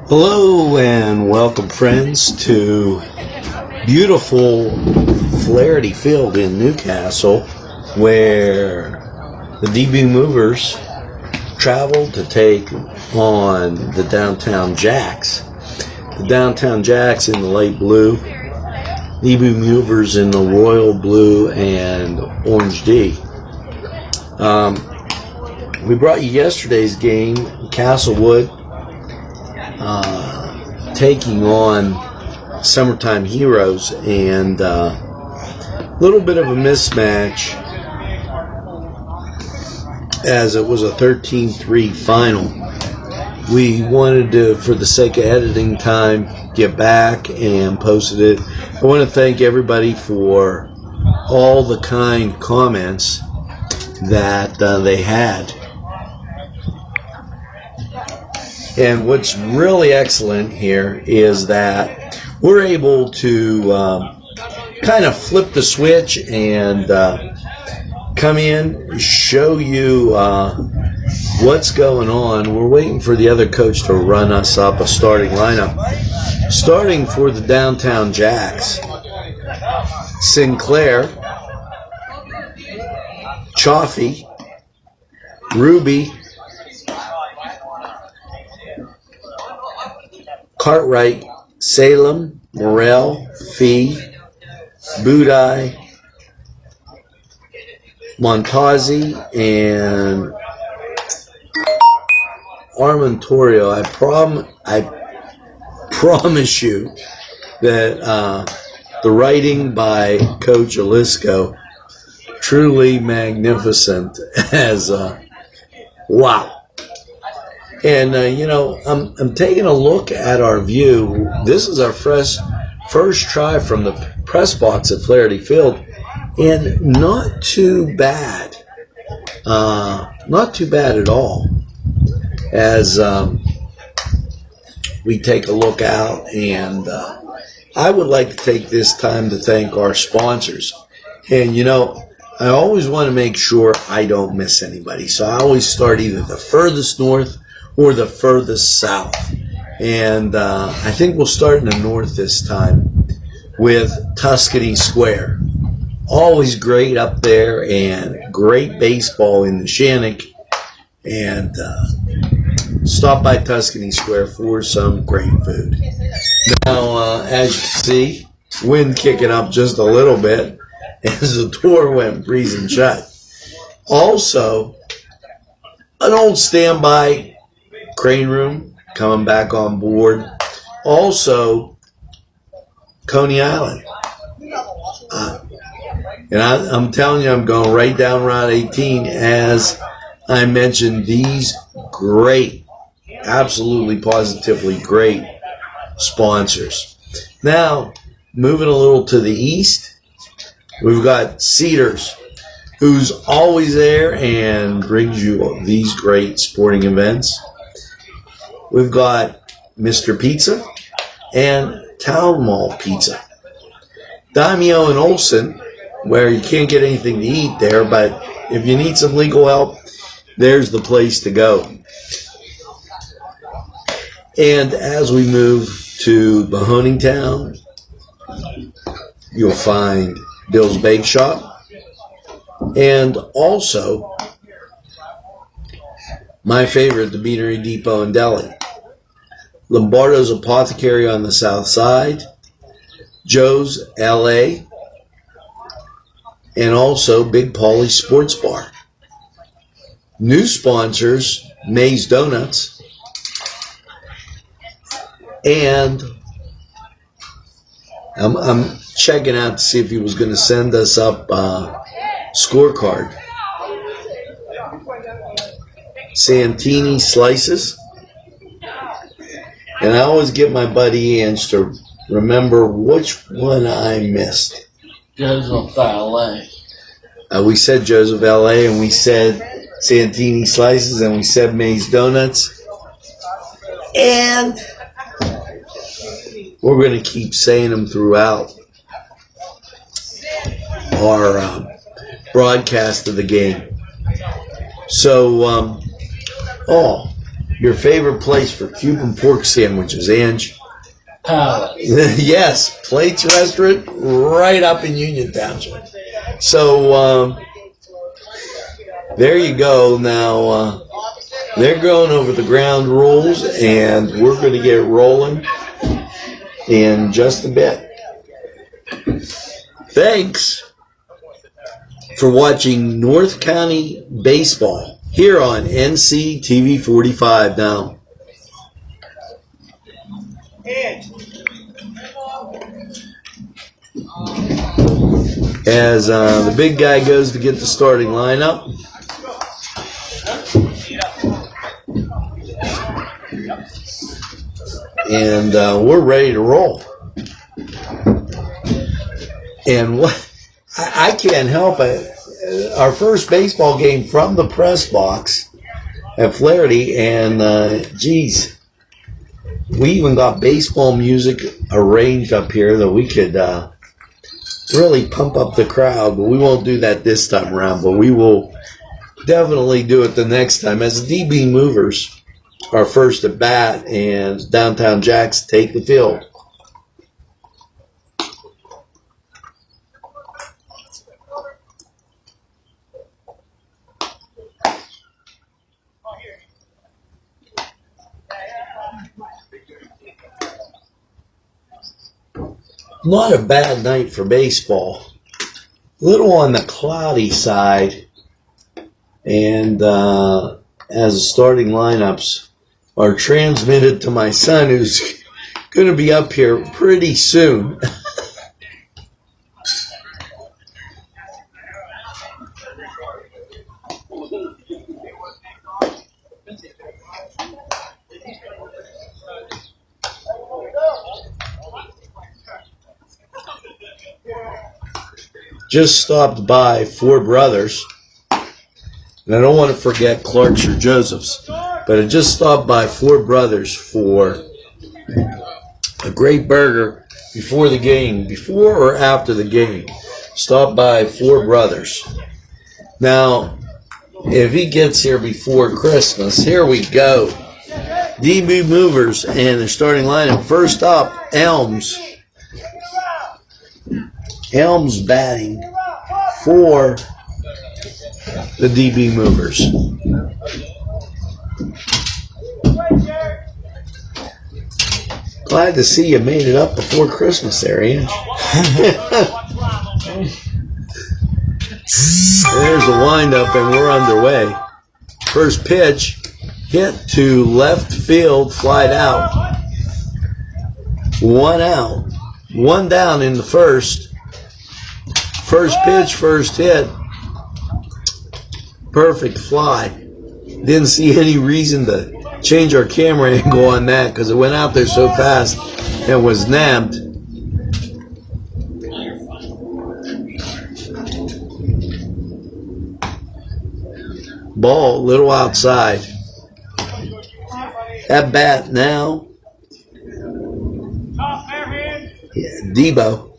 Hello and welcome, friends, to beautiful Flaherty Field in Newcastle, where the Debosmovers traveled to take on the Downtownjacks. The Downtownjacks in the light blue, Debosmovers in the royal blue and orange D. We brought you yesterday's game, Castlewood taking on Summertime Heroes, and a little bit of a mismatch as it was a 13-3 final. We wanted to, for the sake of editing time, get back and posted it. I want to thank everybody for all the kind comments that they had. And what's really excellent here is that we're able to kind of flip the switch and come in, show you what's going on. We're waiting for the other coach to run us up a starting lineup. Starting for the Downtownjacks, Sinclair, Chaffee, Ruby, Cartwright, Salem, Morrell, Fee, Budai, Montazzi, and Armentorio. I promise you that the writing by Coach Alisco, truly magnificent as wow. And, I'm taking a look at our view. This is our first try from the press box at Flaherty Field, and not too bad. Not too bad at all. As we take a look out, and I would like to take this time to thank our sponsors. And, I always want to make sure I don't miss anybody. So I always start either the furthest north or the furthest south. And I think we'll start in the north this time with Tuscany Square. Always great up there, and great baseball in the Shannock. And stop by Tuscany Square for some great food. Now, as you see, wind kicking up just a little bit as the door went freezing shut. Also, an old standby crane room coming back on board. Also, Coney Island. And I'm telling you, I'm going right down Route 18 as I mentioned these great, absolutely positively great sponsors. Now, moving a little to the east, we've got Cedars, who's always there and brings you these great sporting events. We've got Mr. Pizza and Town Mall Pizza. Daimio and Olson, where you can't get anything to eat there, but if you need some legal help, there's the place to go. And as we move to Mahoning Town, you'll find Bill's Bake Shop, and also my favorite, the Beanery Depot and Deli. Lombardo's Apothecary on the south side, Joe's LA, and also Big Paulie's Sports Bar. New sponsors, May's Donuts, and I'm checking out to see if he was going to send us up a scorecard. Santini Slices. And I always get my buddy Ange to remember which one I missed. Joseph LA. We said Joseph LA, and we said Santini Slices, and we said May's Donuts. And we're going to keep saying them throughout our broadcast of the game. So, Your favorite place for Cuban pork sandwiches, Ange? Palace. Yes, Plates Restaurant right up in Union Township. So there you go. Now they're going over the ground rules, and we're going to get rolling in just a bit. Thanks for watching North County Baseball here on NCTV45 now. As the big guy goes to get the starting lineup. And we're ready to roll. And what I can't help it. Our first baseball game from the press box at Flaherty, and geez, we even got baseball music arranged up here that we could really pump up the crowd, but we won't do that this time around, but we will definitely do it the next time as the Debosmovers are first at bat and Downtownjacks take the field. Not a bad night for baseball. A little on the cloudy side, and as the starting lineups are transmitted to my son, who's going to be up here pretty soon. Just stopped by Four Brothers, and I don't want to forget Clark's or Joseph's, but I just stopped by Four Brothers for a great burger before the game, before or after the game. Stopped by Four Brothers. Now, if he gets here before Christmas, here we go. Debosmovers and the starting lineup. First up, Elms. Elms batting for the Debosmovers. Glad to see you made it up before Christmas there, Ian. There's the windup, and we're underway. First pitch, hit to left field, flied out. One out, one down in the first. First pitch, first hit. Perfect fly. Didn't see any reason to change our camera angle on that because it went out there so fast and was nabbed. Ball a little outside. At bat now. Yeah, Debo.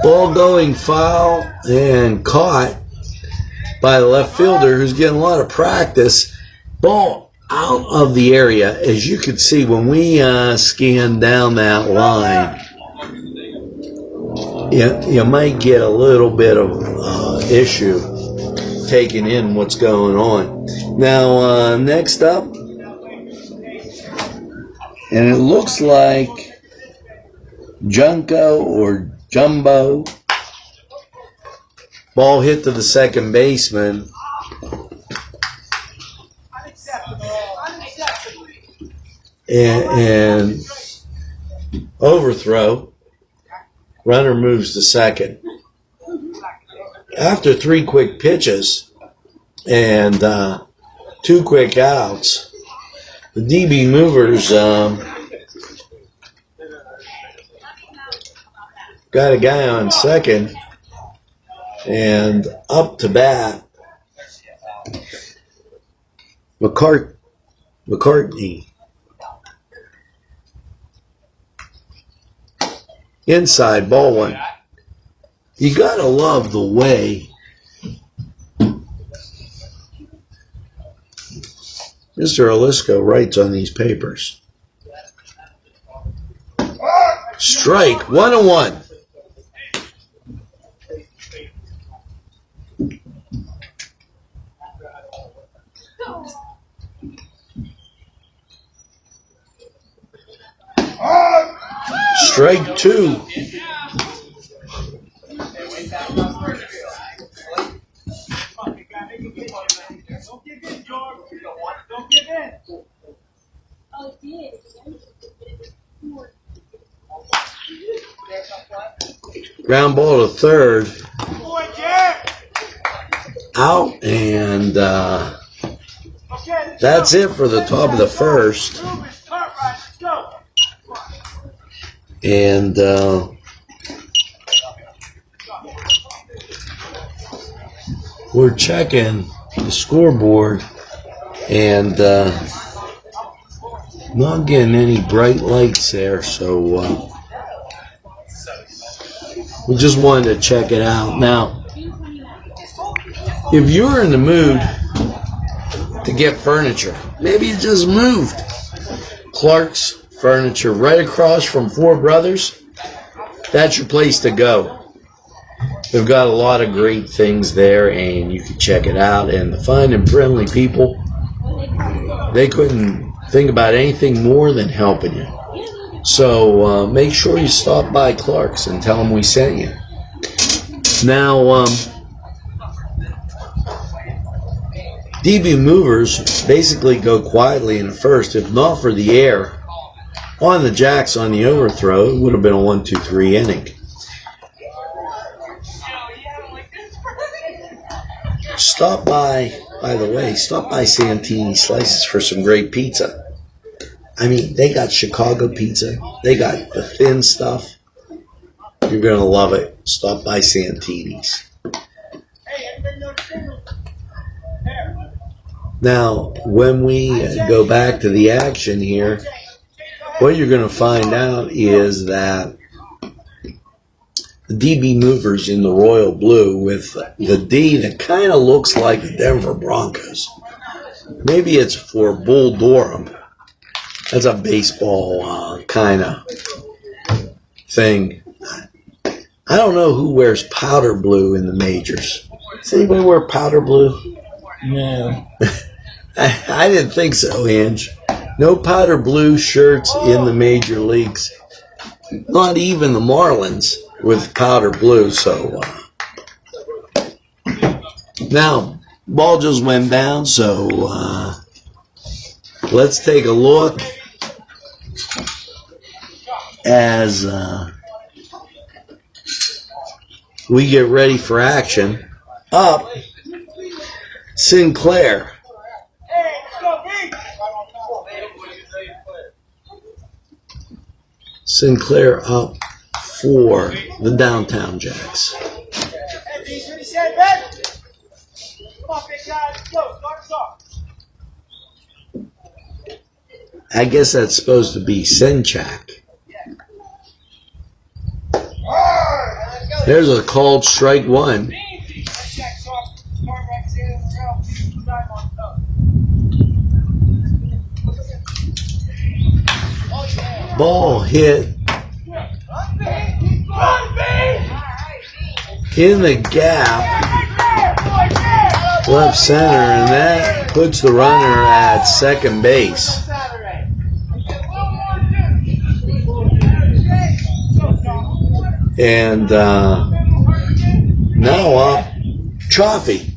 Ball going foul and caught by the left fielder who's getting a lot of practice. Ball out of the area. As you can see when we scan down that line, you might get a little bit of issue taking in what's going on. Now, next up, and it looks like Junko or Jumbo. Ball hit to the second baseman. And overthrow. Runner moves to second. After three quick pitches and two quick outs, the Debosmovers got a guy on second and up to bat. McCartney. Inside, ball one. You gotta love the way Mr. Olisco writes on these papers. Strike, 1-1. Strike 2. Ground ball to third. Out, and that's it for the top of the first. And we're checking the scoreboard, and not getting any bright lights there, so we just wanted to check it out. Now, if you're in the mood to get furniture, maybe you just moved. Clark's Furniture, right across from Four Brothers, that's your place to go. They've got a lot of great things there, and you can check it out. And the fun and friendly people, they couldn't think about anything more than helping you. So make sure you stop by Clark's and tell them we sent you. Now, Debosmovers basically go quietly in the first. If not for the air on the Jacks on the overthrow, it would have been a 1-2-3 inning. Stop by the way, stop by Santini Slices for some great pizza. I mean, they got Chicago pizza. They got the thin stuff. You're going to love it. Stop by Santini's. Now, when we go back to the action here, what you're going to find out is that the Debosmovers in the royal blue with the D that kind of looks like the Denver Broncos. Maybe it's for Bull Durham. That's a baseball kind of thing. I don't know who wears powder blue in the majors. Does anybody wear powder blue? No. I didn't think so, Ange. No powder blue shirts in the major leagues. Not even the Marlins with powder blue. So now, ball just went down. So let's take a look as we get ready for action. Up, Sinclair. Sinclair up for the Downtownjacks. I guess that's supposed to be Senchak. There's a called strike one. Ball hit in the gap, left center, and that puts the runner at second base. And now up, Chaffee.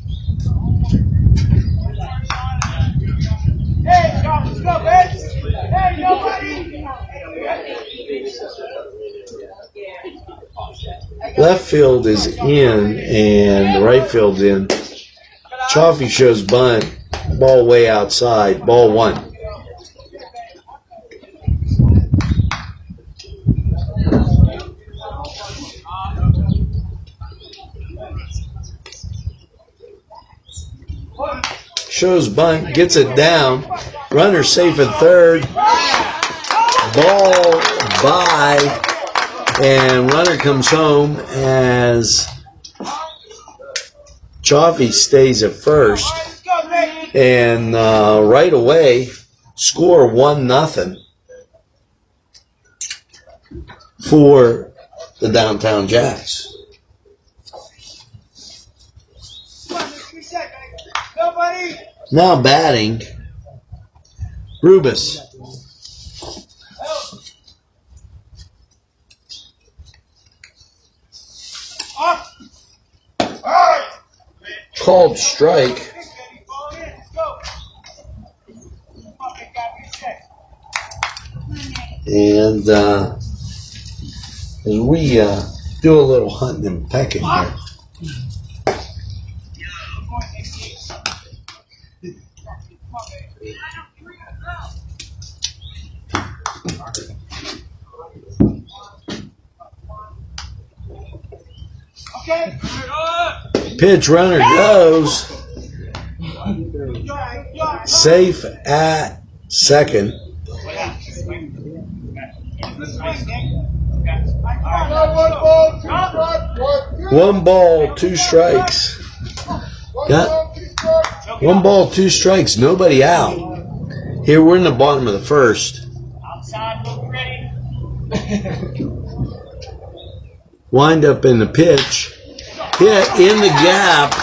Left field is in and the right field's in. Chaffee shows bunt. Ball way outside. Ball one. Shows bunt. Gets it down. Runner safe at third. Ball by. And runner comes home as Chaffee stays at first. and right away score 1-0 for the Downtown Jacks. Now batting, Rubus. Called strike. And as we do a little hunting and pecking here. Pitch, runner goes. Safe at second. One ball, two strikes. Got 1 ball, 2 strikes, nobody out. Here we're in the bottom of the first. Wind up in the pitch. Hit in the gap.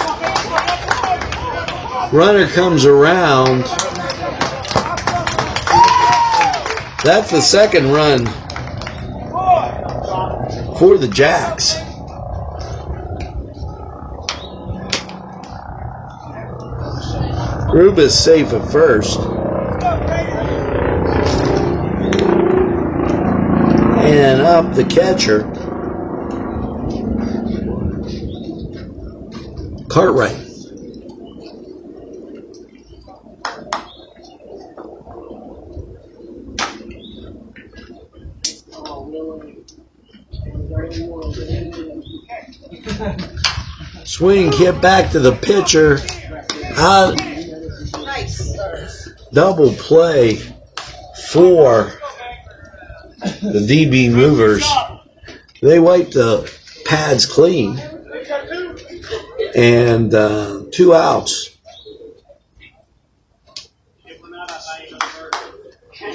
Runner comes around. That's the second run for the Jacks. Rubus safe at first. And up the catcher, Cartwright. Swing hit back to the pitcher. Out. Double play for the DB Movers. They wipe the pads clean. And 2 outs.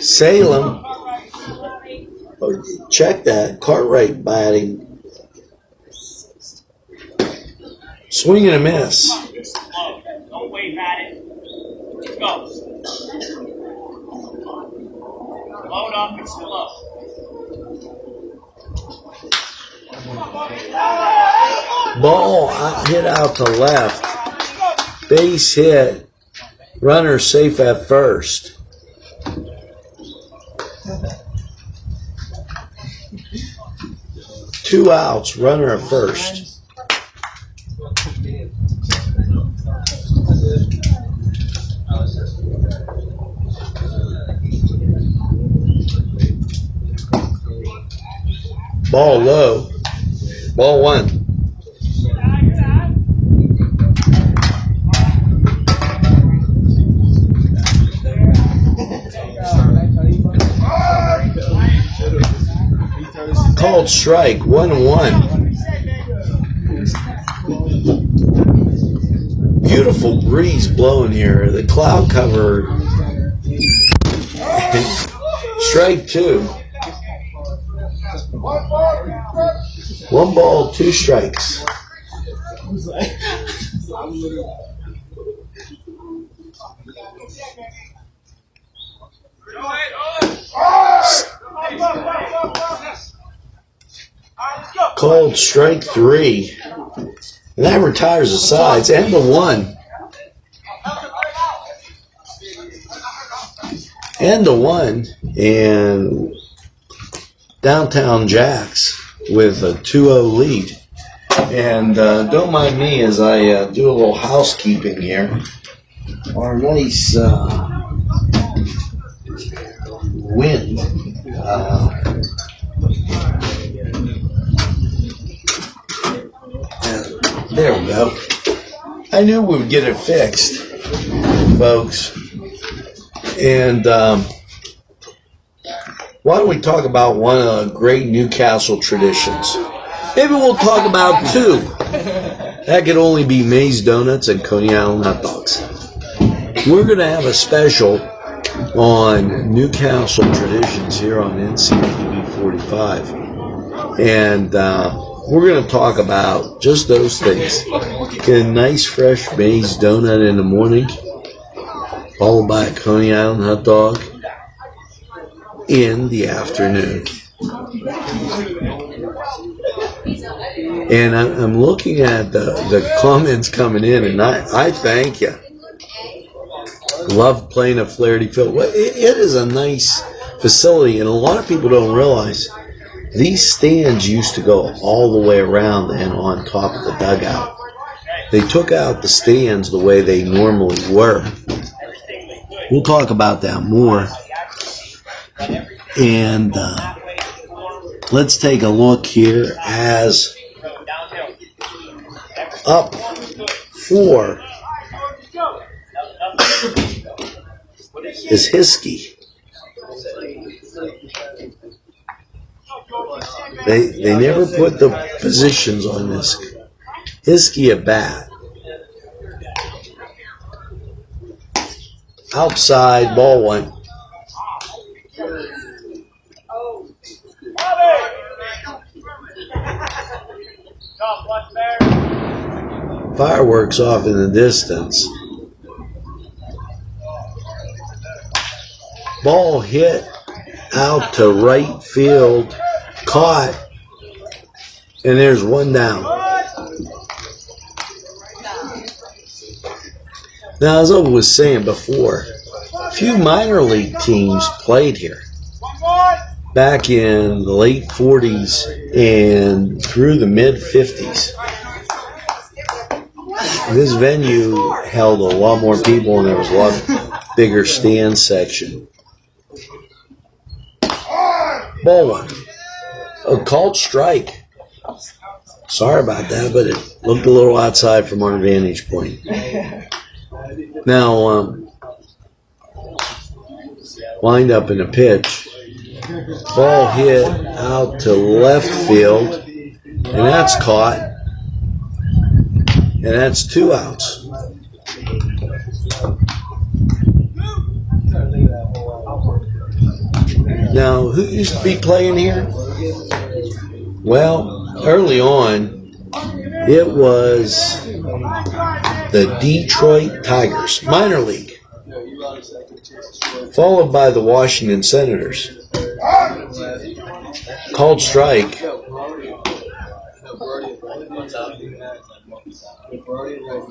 Salem. Oh, check that. Cartwright batting. Swing and a miss. Don't wave at it. Go. Load up and slow. Ball hit out to left. Base hit. Runner safe at first. Two outs. Runner at first. Ball low. Ball 1. Called strike, 1-1. Beautiful breeze blowing here. The cloud cover. Strike 2. 1 ball, 2 strikes. Called strike 3. And that retires the sides. End of 1. End of 1. And Downtownjacks with a 2-0 lead. And don't mind me as I do a little housekeeping here. Our nice wind. There we go. I knew we would get it fixed, folks. And why don't we talk about one of the great Newcastle traditions? Maybe we'll talk about 2. That could only be Maze Donuts and Coney Island hot dogs. We're going to have a special on Newcastle traditions here on NCTV45. And we're going to talk about just those things. Get a nice fresh maize donut in the morning, followed by a Coney Island hot dog in the afternoon. And I'm looking at the comments coming in, and I thank you. Love playing at Flaherty Field. Well, it is a nice facility, and a lot of people don't realize these stands used to go all the way around and on top of the dugout. They took out the stands the way they normally were. We'll talk about that more. And let's take a look here as up for is Hiskey. They never put the positions on this. Hiskey at bat. Outside, ball one. Fireworks off in the distance. Ball hit out to right field, caught, and there's one down. Now, as I was saying before, a few minor league teams played here back in the late 40s and through the mid 50s. This venue held a lot more people, and there was a lot bigger stand section. Ball one. A called strike. Sorry about that, but it looked a little outside from our vantage point. Now, wind up in a pitch. Ball hit out to left field, and that's caught. And that's 2 outs. Now, who used to be playing here? Well, early on, it was the Detroit Tigers, minor league, followed by the Washington Senators. Called strike.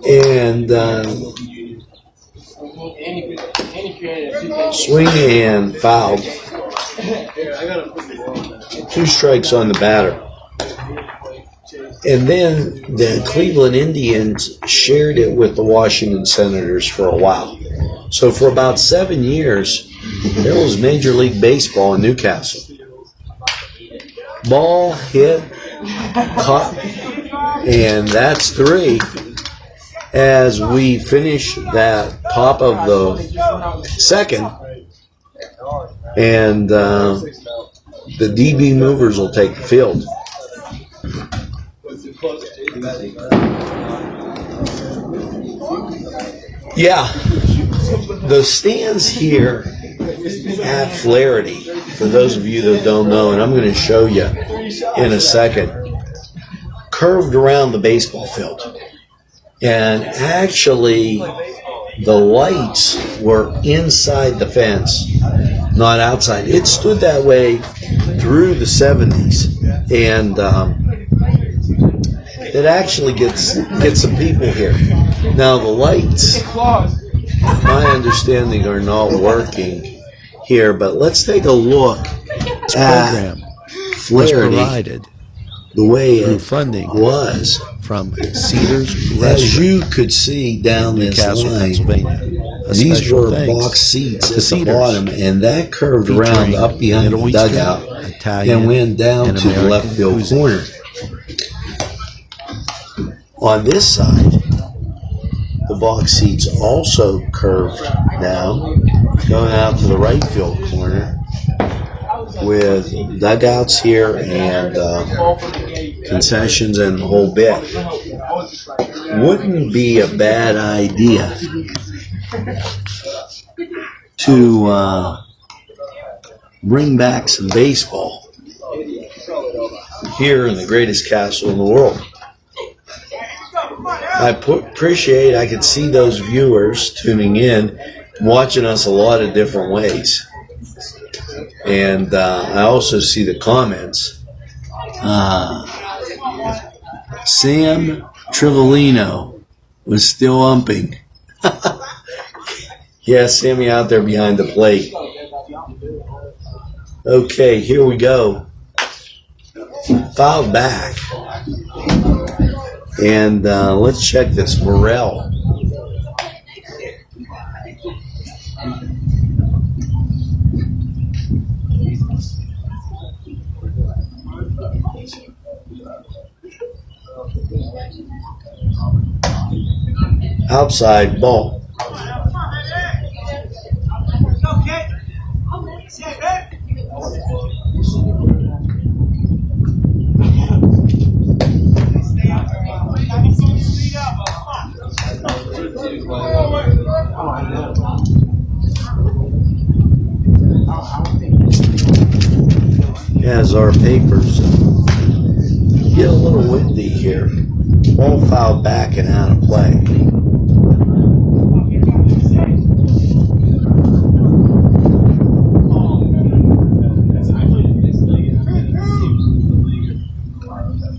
And swing and fouled. 2 strikes on the batter. And then the Cleveland Indians shared it with the Washington Senators for a while. So for about 7 years, there was Major League Baseball in Newcastle. Ball hit, caught, and that's 3. As we finish that top of the second, and the Debosmovers will take the field. Yeah, the stands here at Flaherty, for those of you that don't know, and I'm going to show you in a second, curved around the baseball field. And actually, the lights were inside the fence, not outside. It stood that way through the 70s, and it actually gets some people here. Now, the lights, my understanding, are not working here, but let's take a look at Flaherty, the way it funding was. From Cedars As you could see down this line, these were box seats at the bottom, and that curved around up behind the dugout and went down to the left field corner. On this side, the box seats also curved down, going out to the right field corner, with dugouts here and concessions and the whole bit. Wouldn't be a bad idea to bring back some baseball here in the greatest castle in the world. I appreciate I could see those viewers tuning in, watching us a lot of different ways. And I also see the comments. Sam Trivolino was still umping. Yeah, Sammy out there behind the plate. Okay, here we go. Fouled back. And let's check this. Morrell. Outside ball. As our papers get a little windy here. Ball fouled back and out of play.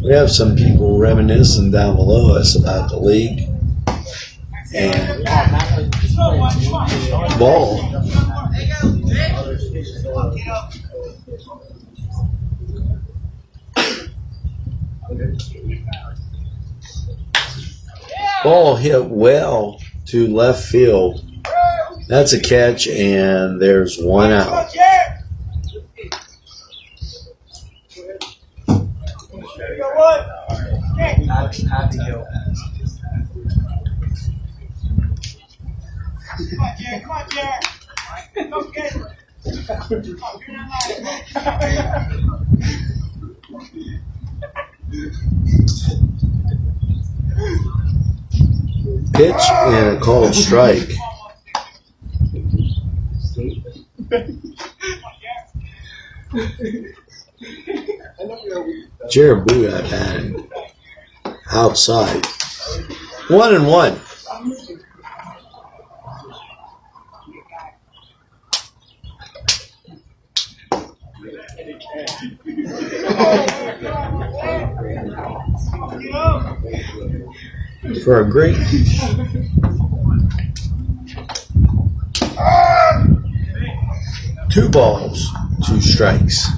We have some people reminiscing down below us about the league. And ball. Ball hit well to left field. That's a catch, and there's one out. Come on, Jared. Go get it. Pitch and a called strike. Jared Booth had outside. 1-1. For a great two balls, two strikes.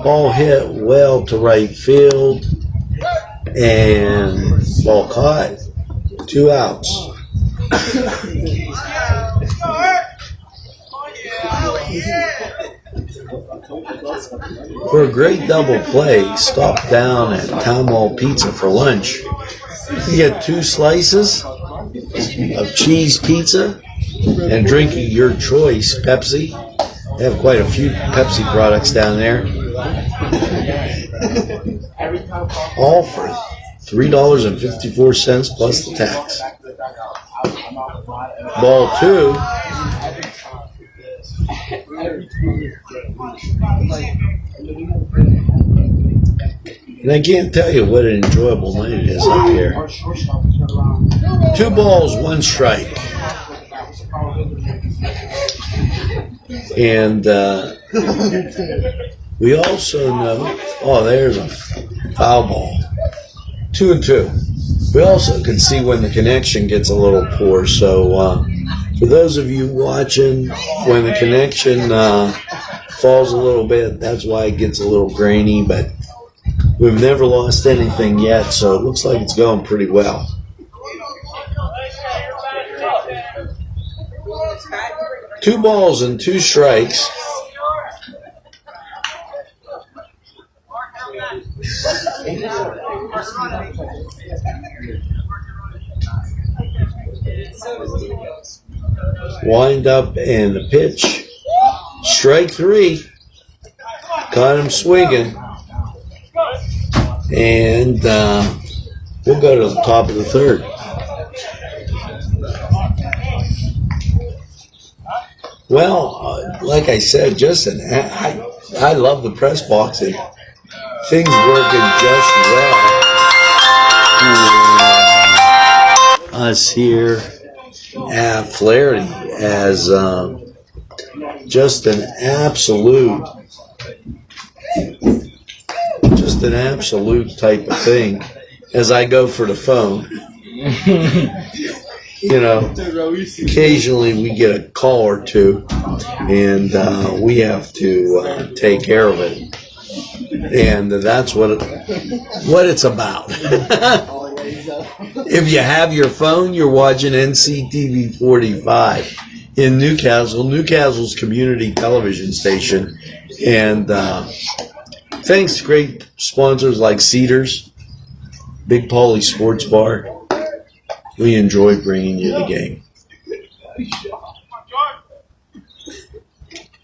Ball hit well to right field and ball caught. 2 outs. For a great double play, stop down at Town Hall Pizza for lunch. You get 2 slices of cheese pizza and drink of your choice, Pepsi. They have quite a few Pepsi products down there. All for $3.54 plus the tax. Ball 2. And I can't tell you what an enjoyable night it is up here. 2 balls, 1 strike. And we also know, oh, there's a foul ball. 2-2. We also can see when the connection gets a little poor. So for those of you watching, when the connection falls a little bit, that's why it gets a little grainy. But we've never lost anything yet, so it looks like it's going pretty well. Two balls and 2 strikes. Wind up and the pitch. Strike 3. Caught him swinging. And we'll go to the top of the third. Well, like I said, I love the press boxing. Things working just well for us here at Flaherty as just an absolute type of thing. As I go for the phone, you know, occasionally we get a call or two, and we have to take care of it. And that's what it's about. If you have your phone, you're watching NCTV45 in Newcastle, Newcastle's community television station. And thanks to great sponsors like Cedars, Big Paulie Sports Bar, we enjoy bringing you the game.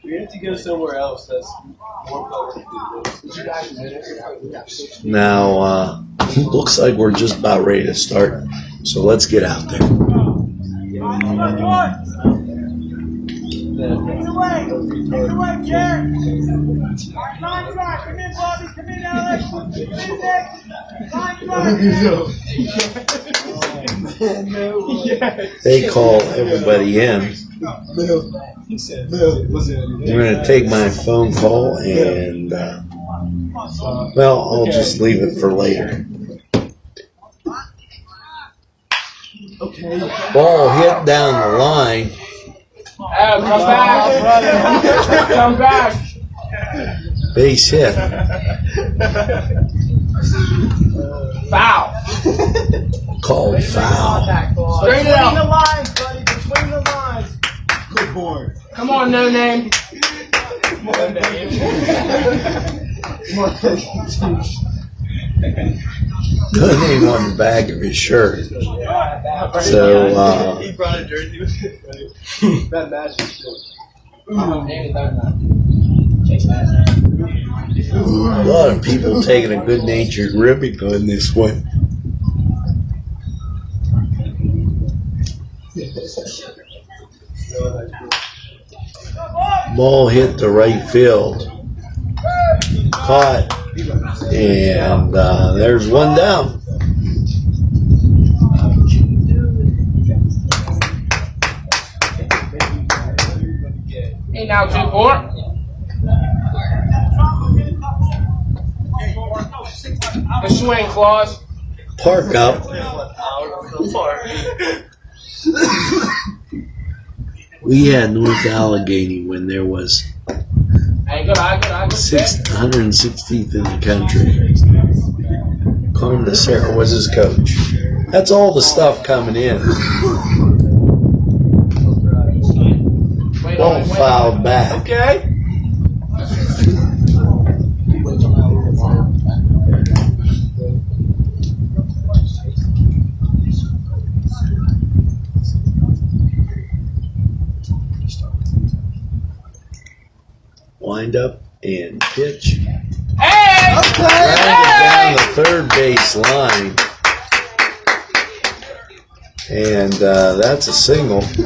We have to go somewhere else that's more public. Now, looks like we're just about ready to start, so let's get out there. They call everybody in. I'm going to take my phone call and, well, I'll just leave it for later. Ball hit down the line. Come back! Come back! Base hit. Foul! Called foul. Straight it out! Between the lines, buddy. Between the lines. Good boy. Come on, no name. No name on the back of his shirt. So, He brought a jersey with him. That matches too. a lot of people taking a good-natured ribbing on this one. Ball hit the right field. Caught. And there's one down. Hey, now 2-4. The swing, Claus. Park up. We had North Allegheny when there was Hey, good eye, good eye. 116th in the country. Carmen Sarah was his coach. That's all the stuff coming in. Ball fouled back. Okay. Wind up and pitch. Hey! Grounded down the third base line. And that's a single. There's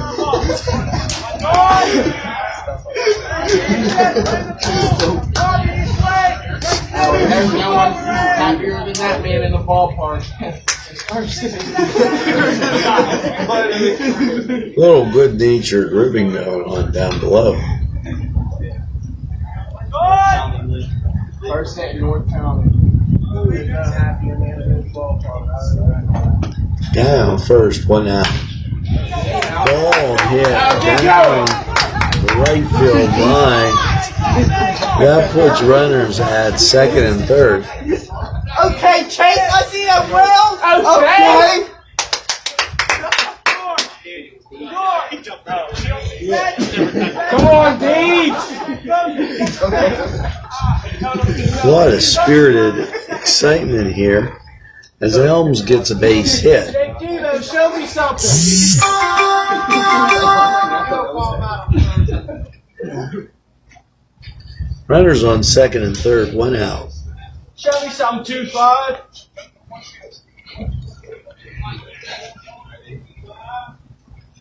no one happier than that man in the ballpark. Little good-natured ribbing going on down below. First at North County. Down first, one out. Ball hit down the right field line. That puts runners at second and third. Okay, Chase, I see that well. Okay. Come on, Deej. A lot of spirited excitement here as Elms gets a base hit. Hey, Devo, show me something. Runners on second and third, one out. Show me some 2-5.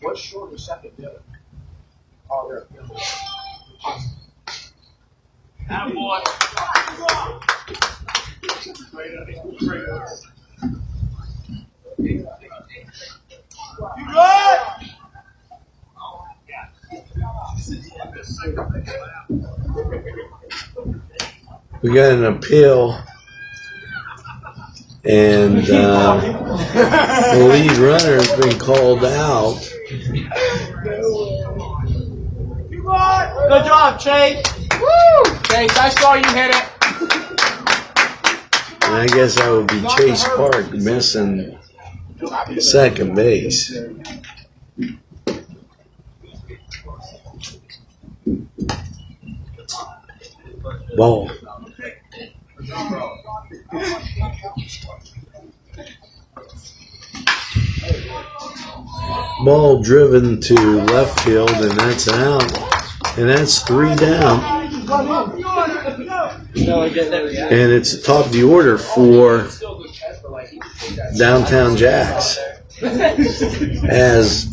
What's short of second? Oh, there. Attaboy. You good? We got an appeal, and the lead runner has been called out. Good job, Chase. Woo! Chase, I saw you hit it. And I guess that would be Chase Park missing second base. Ball. Ball driven to left field, and that's an out. And that's 3 down. And it's top of the order for Downtownjacks as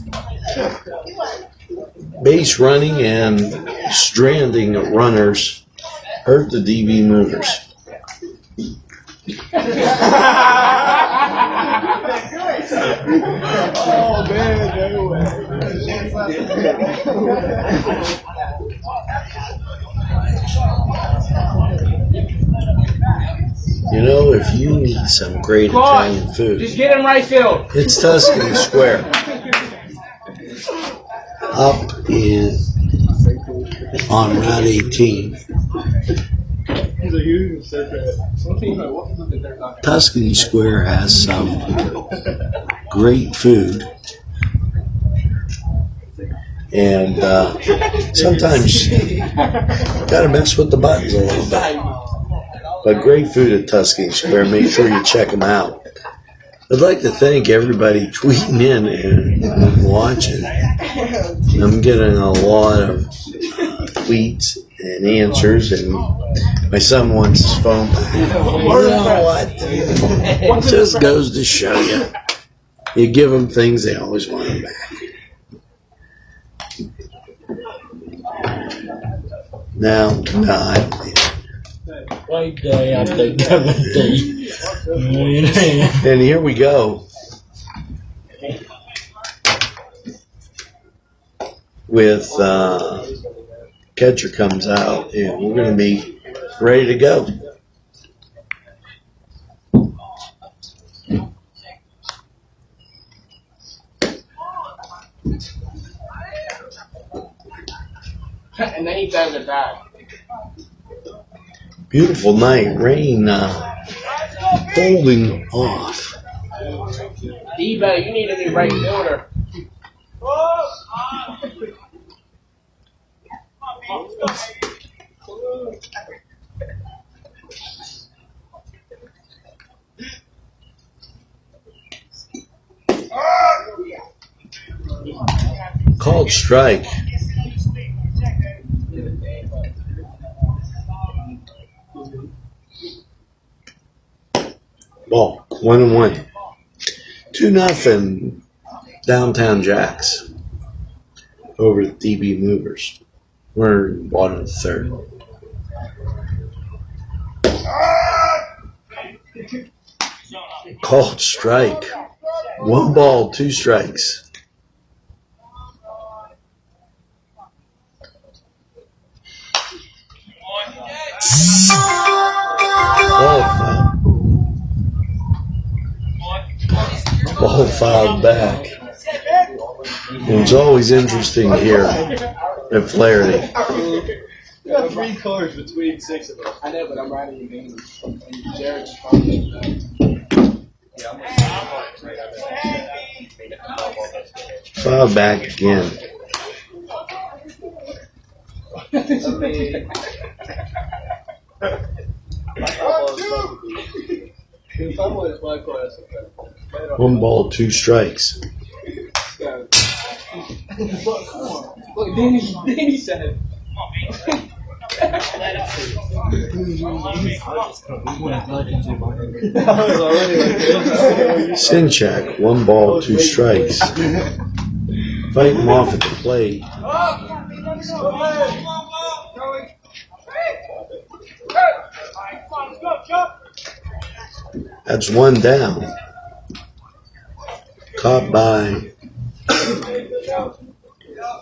base running and stranding runners hurt the Debosmovers. Oh, man, no way. You know, if you need some great Italian food, Just get him right field. it's Tuscany Square. Up in on Route 18. He's a huge circuit. Tuscany Square has some great food. And sometimes you gotta mess with the buttons a little bit. But great food at Tuscany Square. Make sure you check them out. I'd like to thank everybody tweeting in and watching. I'm getting a lot of tweets and answers, and my son wants his phone back. You know what? It just goes to show you. You give them things, they always want them back. Now, One day after another day. and here we go with catcher comes out, and we're going to be ready to go. And then he does it back. Beautiful night, rain holding off. Debo, you need a new right fielder. Called strike. Ball, 1-1. 2-0 Downtownjacks over the Debosmovers. We're in bottom of the third. Called strike. 1 ball, 2 strikes. Ball foul. Ball fouled back. It's always interesting here at Flaherty. You got 3 cars between 6 of us. I know, but I'm riding your name. And Jared's probably Yeah, Fouled back again. If I was my car, that's okay. 1 ball, 2 strikes. Look, Danny said. Sinchak, 1 ball, 2 strikes. Fight him off at the plate. That's 1 down. Caught by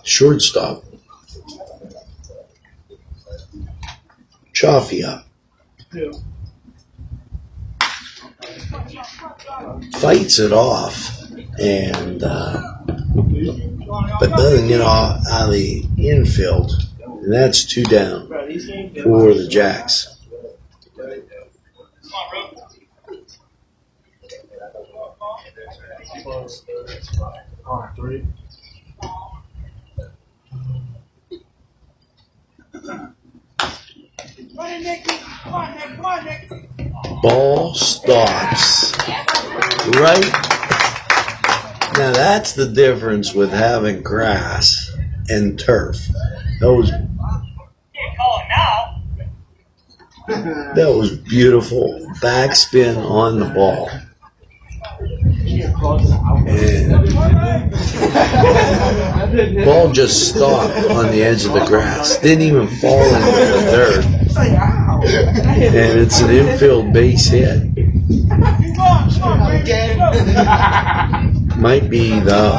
shortstop. Chafia. Fights it off and but doesn't get out of the infield, and that's 2 down for the Jacks. Ball stops right. Now that's the difference with having grass and turf. That was beautiful. Backspin on the ball. And ball just stopped on the edge of the grass. Didn't even fall into the dirt. And it's an infield base hit. Might be the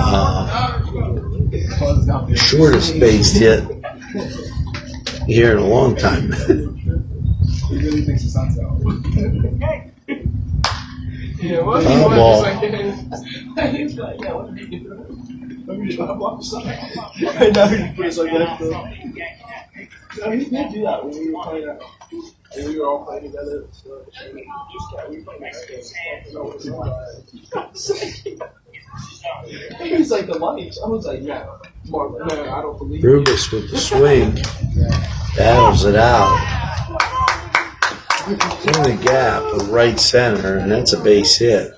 shortest based hit here in a long time. He really thinks the sun's out. Yeah, what? Ball. He's like, yeah, what did he do? Let me just I'm offside. I know he put us like that. No, he did do that when we were playing out. And we were all playing together. So we played he's like the lights. I was like, yeah. Mark, no, I don't believe Rubis with the swing. Battles it out. In the gap of right center, and that's a base hit.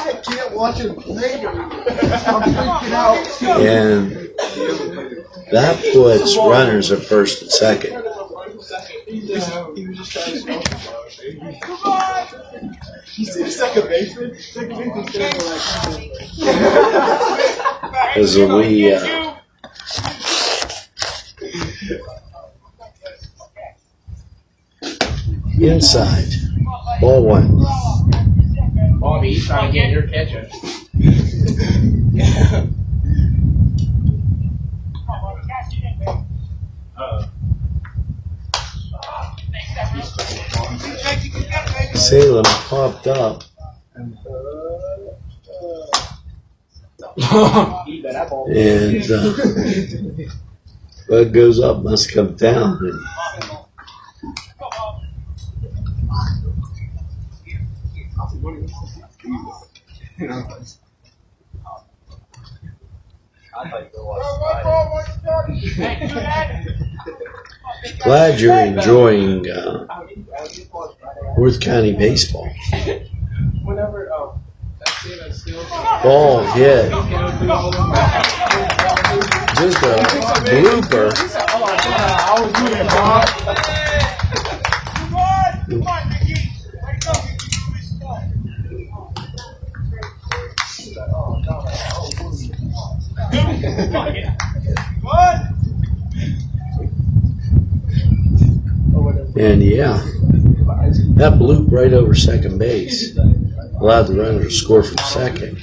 I can't watch him play. I'm freaking out. And that puts runners at first and second. He was just trying to smoke. You see the second baseman? Second baseman standing like As we inside, ball 1. Bobby, he's trying to get your catcher. Salem popped up. And what goes up must come down. And glad you're enjoying Worth County baseball. Ball hit. Just a blooper. And yeah, that bloop right over second base allowed the runner to score from second.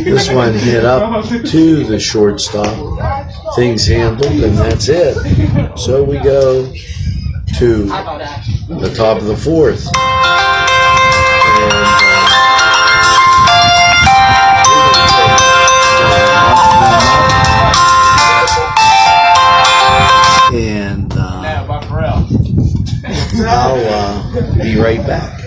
This one hit up to the shortstop. Things handled, and that's it. So we go to the top of the 4th. And I'll be right back.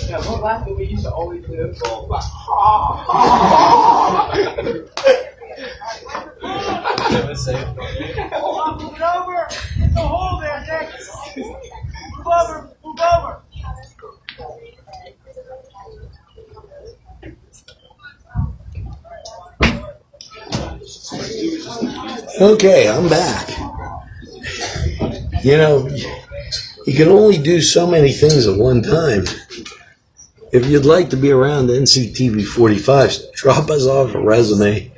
Yeah, what last thing we used to always do? Move over! Get the hole there, Nick! Move over! Move over! Okay, I'm back. You know, you can only do so many things at one time. If you'd like to be around NCTV45, drop us off a resume.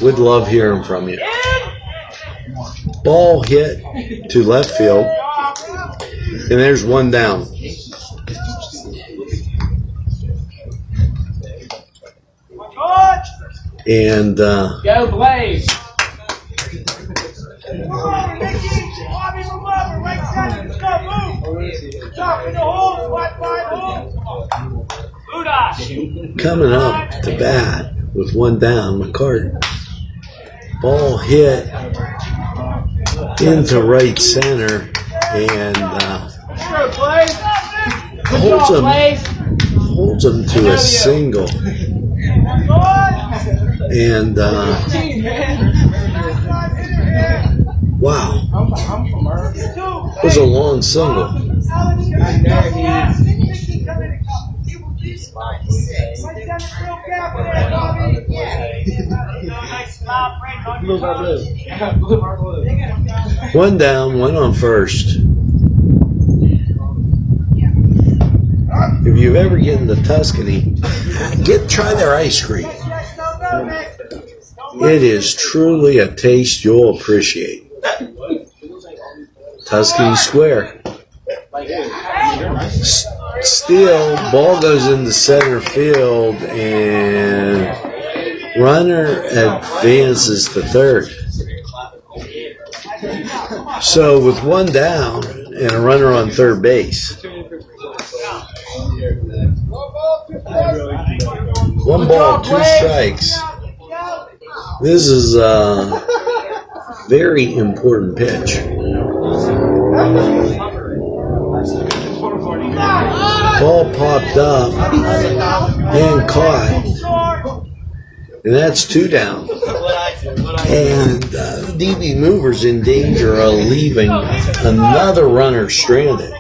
We'd love hearing from you. Ball hit to left field, and there's one down. And Go Blaze! Move over, Mickey! Bobby, move over! Right side, let's go! Move! Drop in the hole! Spot by the hole! Buddha! coming up to bat with one down, McCart. Ball hit into right center and Good Blaze! holds him to a single. And wow, it was a long single. One down, one on first. If you ever get into Tuscany, try their ice cream. It is truly a taste you'll appreciate. Tuscany Square. Steal, ball goes into center field, and runner advances to third. So with one down and a runner on third base, one ball, two strikes. This is a very important pitch. Ball popped up and caught, and that's two down. And Debosmovers in danger of leaving another runner stranded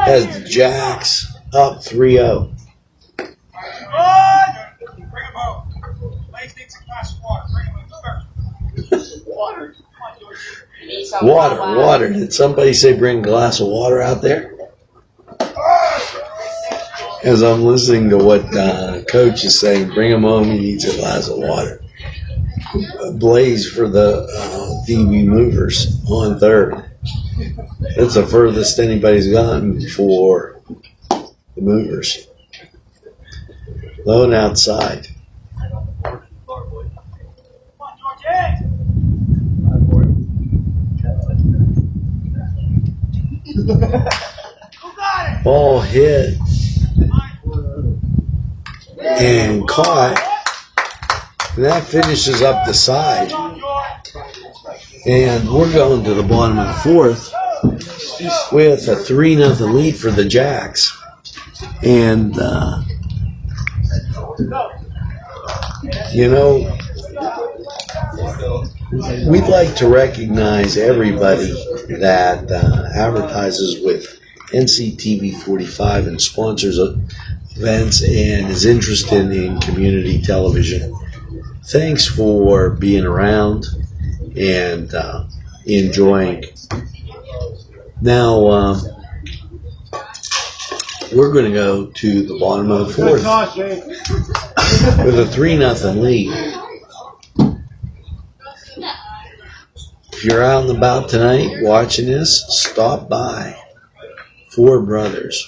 as the Jacks up 3-0. Water. Did somebody say bring a glass of water out there? As I'm listening to what Coach is saying, bring him home, he needs a glass of water. Blaze for the Debosmovers on third. That's the furthest anybody's gotten for the Movers. Low and outside. Ball hit and caught, and that finishes up the side. And we're going to the bottom of the fourth with a 3-0 lead for the Jacks. And you know, we'd like to recognize everybody that advertises with NCTV45 and sponsors events and is interested in community television. Thanks for being around and enjoying. Now, we're going to go to the bottom of the fourth with a 3-0 lead. If you're out and about tonight watching this, stop by. Four Brothers,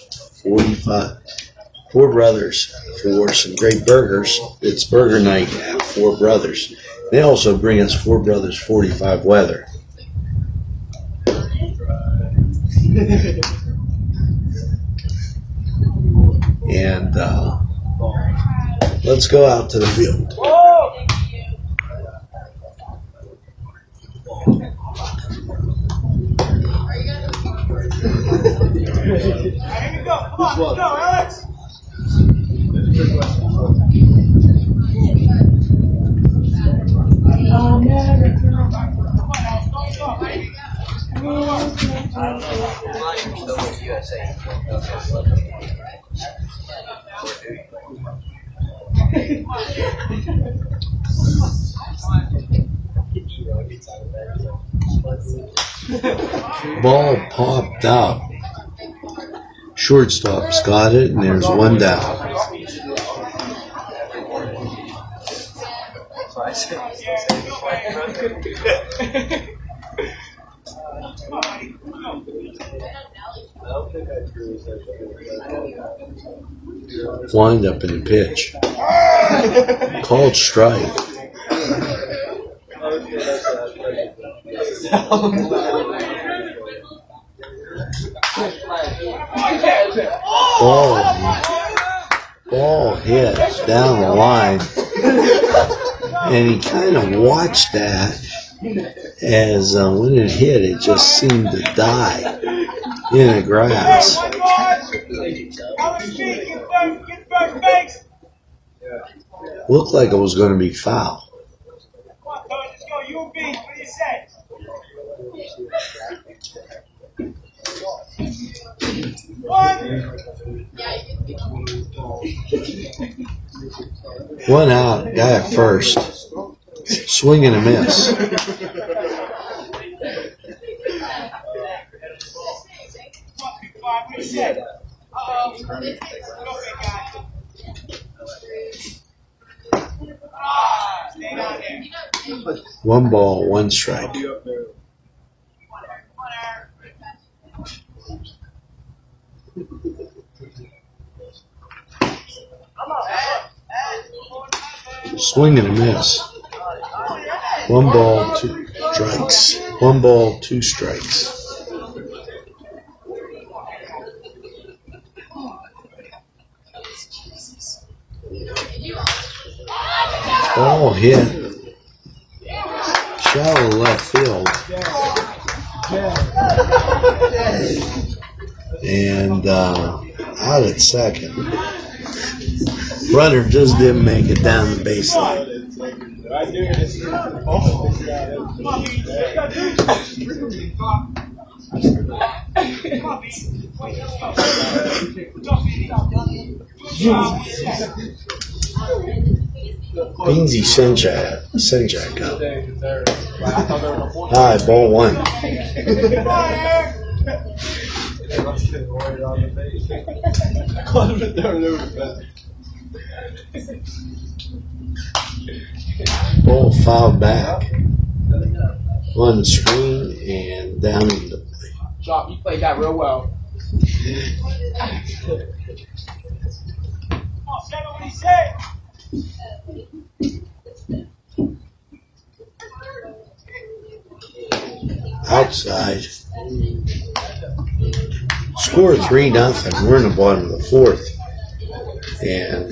Four Brothers for some great burgers. It's burger night at Four Brothers. They also bring us Four Brothers 45 weather. And let's go out to the field. Here we go. Come on, let's go, Alex. Ball popped up. Shortstop's got it, and there's one down. Wind up in the pitch. Called strike. Ball hit down the line, and he kind of watched that as when it hit, it just seemed to die in the grass. Looked like it was going to be foul. Let's go, UB. What do you say? One out, guy at first. Swing and a miss. One ball, one strike. Swing and a miss. One ball, two strikes. One ball, two strikes. Ball hit shallow left field. And out at second. Runner just didn't make it down the baseline. Beansy Senjak up. Hi, ball one. Ball fouled back on the screen and down into the plate. Chop, you played that real well. Outside. Score 3-0. We're in the bottom of the fourth. And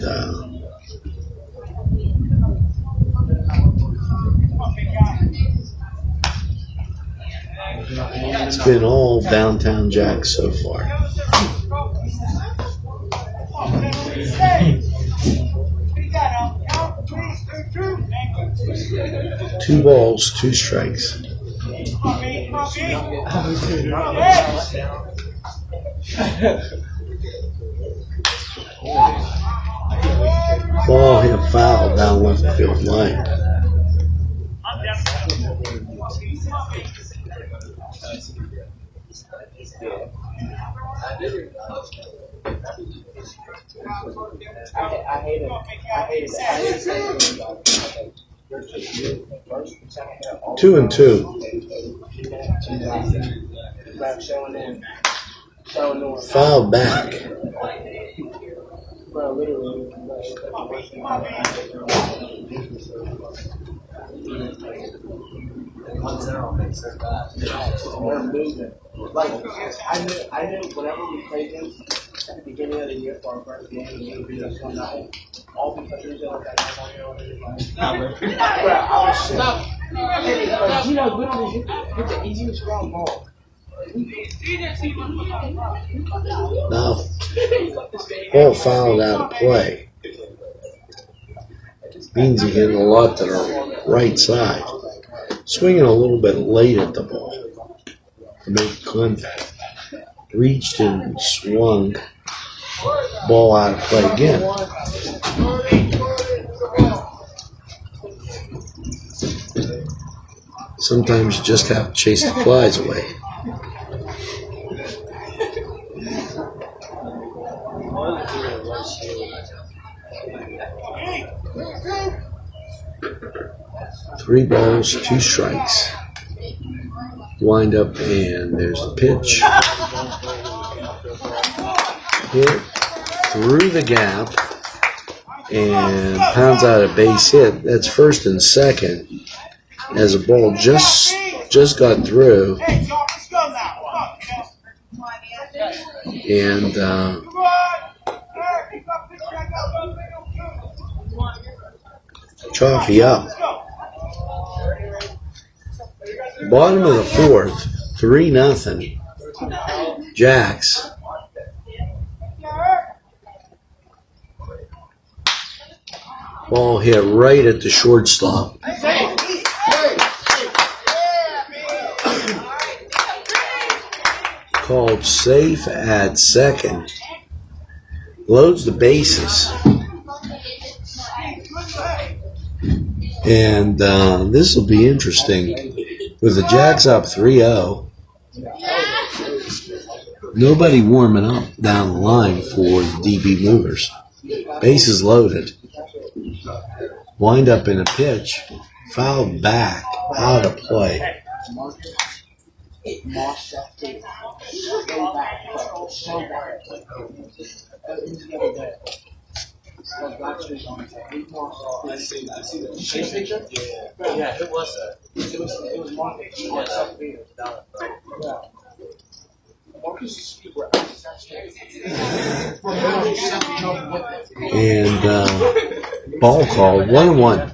it's been all Downtownjacks so far. Two balls, two strikes. Ball hit foul down left field line. I hate it. 2-2. Foul back. Bro, literally, they're moving. Like, I knew whenever we played him at the beginning of the year for our first game, he would beat us one night. All because he was like that 9-1-year-old. Bro, I was stuck. You know, literally hit the easiest ground ball. Now, ball fouled out of play. Means he hit a lot to the right side. Swinging a little bit late at the ball to make contact. Reached and swung. Ball out of play again. Sometimes you just have to chase the flies away. Three balls, 2 strikes. Wind up and there's the pitch. Hit through the gap and pounds out a base hit. That's first and second as the ball just got through. And Chaffee up. Bottom of the fourth, 3-0. Jacks. Ball hit right at the shortstop. Called safe at second. Loads the bases. And this will be interesting. With the Jacks up 3-0, nobody warming up down the line for the Debosmovers. Bases loaded. Wind up in a pitch. Fouled back. Out of play. Yeah, it was Marcus. And ball called 1-1.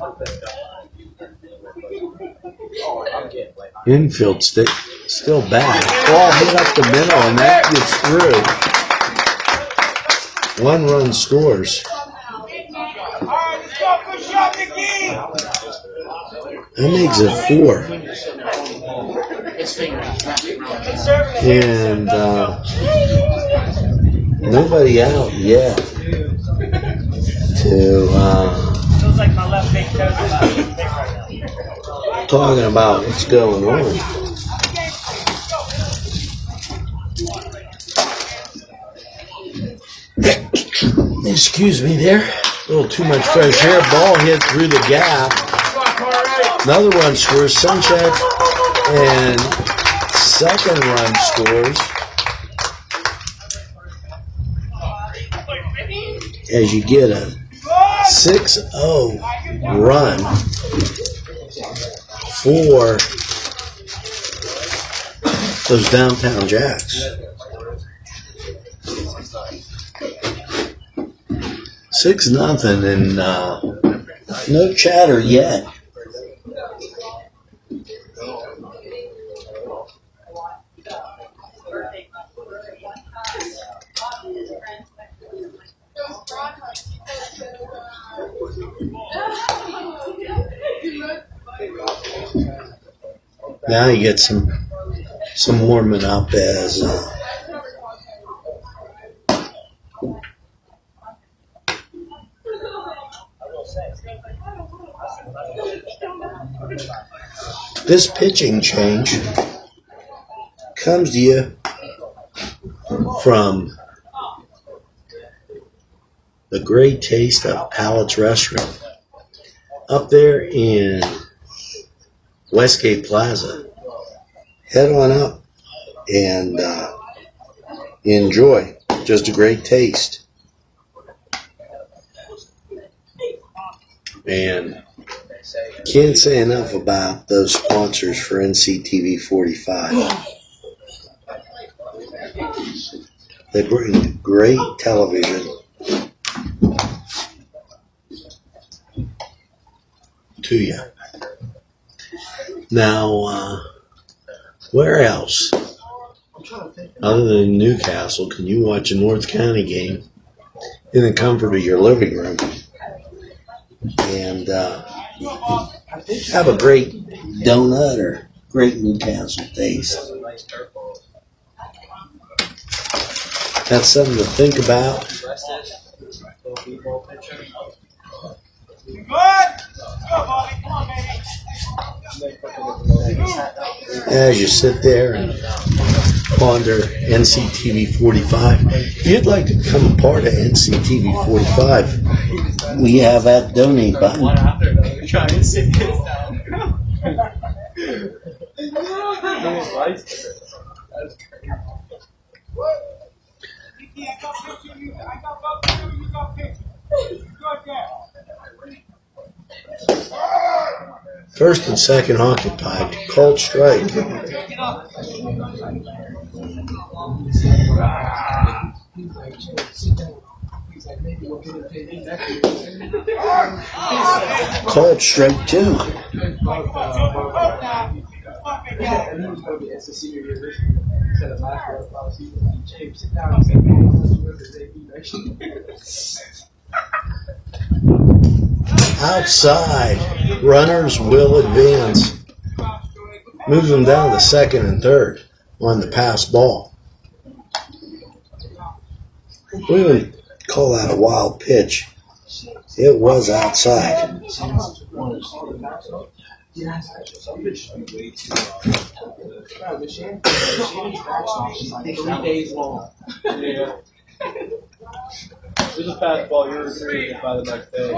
Infield still back. Ball hit up the middle and that gets through. 1 run scores. That makes it 4. And nobody out yet to talking about what's going on. Excuse me there. A little too much fresh air. Ball hit through the gap. Another run scores. Suncheck and second run scores. As you get a 6-0 run for those Downtownjacks. 6-0 and no chatter yet. Now you get some warming up as this pitching change comes to you from the Great Taste of Palate's Restaurant up there in Westgate Plaza. Head on up and enjoy. Just a great taste. And can't say enough about those sponsors for NCTV45. They bring great television to you. Now, where else, other than Newcastle, can you watch a North County game in the comfort of your living room and have a great donut or great Newcastle taste? That's something to think about. Good? Let's go, Bobby. Come on, baby. As you sit there and ponder NCTV45, if you'd like to become a part of NCTV45, we have that donate button. Trying to sit this down. I got picture you. I got picture you. Got picture. Good there. First and second occupied. Called strike. Called strike two. Outside, runners will advance. Moves them down to second and third on the pass ball. We wouldn't call that a wild pitch. It was outside. 3 days long. Yeah. There's a fastball you're receiving by the next day.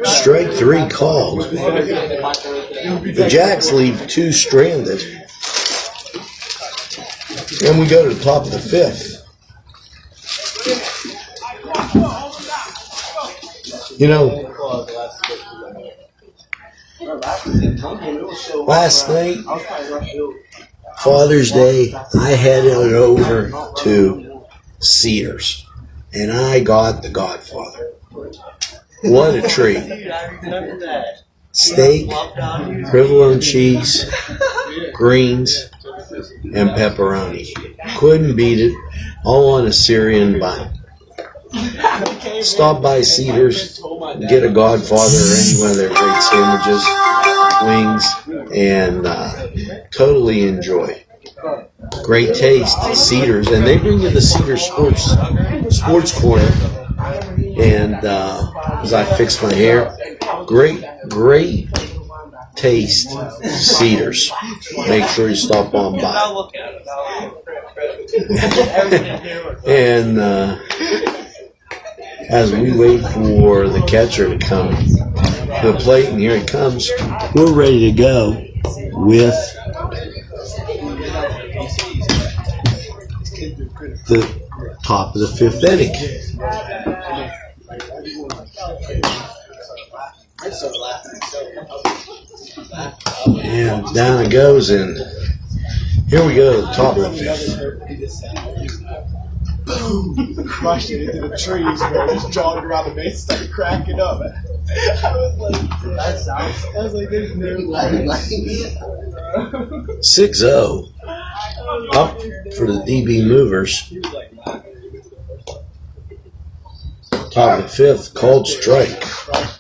Strike three called. The Jacks leave two stranded. And we go to the top of the fifth. You know, last night, Father's Day, I headed over to Cedars, and I got the Godfather. What a treat. Steak, provolone cheese, greens, and pepperoni. Couldn't beat it, all on a Syrian bun. Stop by Cedars, get a Godfather or any one of their great sandwiches, wings, and totally enjoy. Great taste, Cedars, and they bring you the Cedars Sports Corner. And as I fix my hair, great taste, Cedars. Make sure you stop on by. And as we wait for the catcher to come to the plate, and here he comes, we're ready to go with the top of the fifth inning. And down it goes, and here we go, top of the fifth. Crushed it into the trees, bro. Just jogged around the base, started cracking up. I was like, there's no way. 6-0 up for the Debosmovers. Top of the fifth, called strike.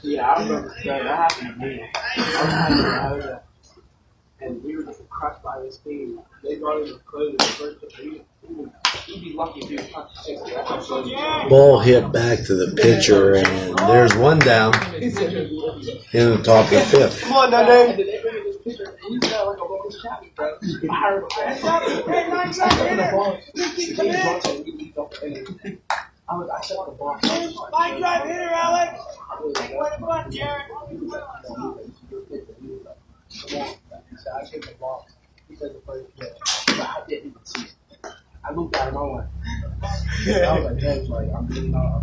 Yeah, I remember that happened to me. And we were just crushed by this team. They brought in the close in the first we'd be lucky if you touched 6. Ball hit back to the pitcher, and there's one down in the top of the fifth. Come on, Nene. Line drive hitter, Alex. Take away the butt, Jared. I took the ball. He said the first pitch. But I didn't even see it. I looked at him, I went. I was like, James, like, I'm really not.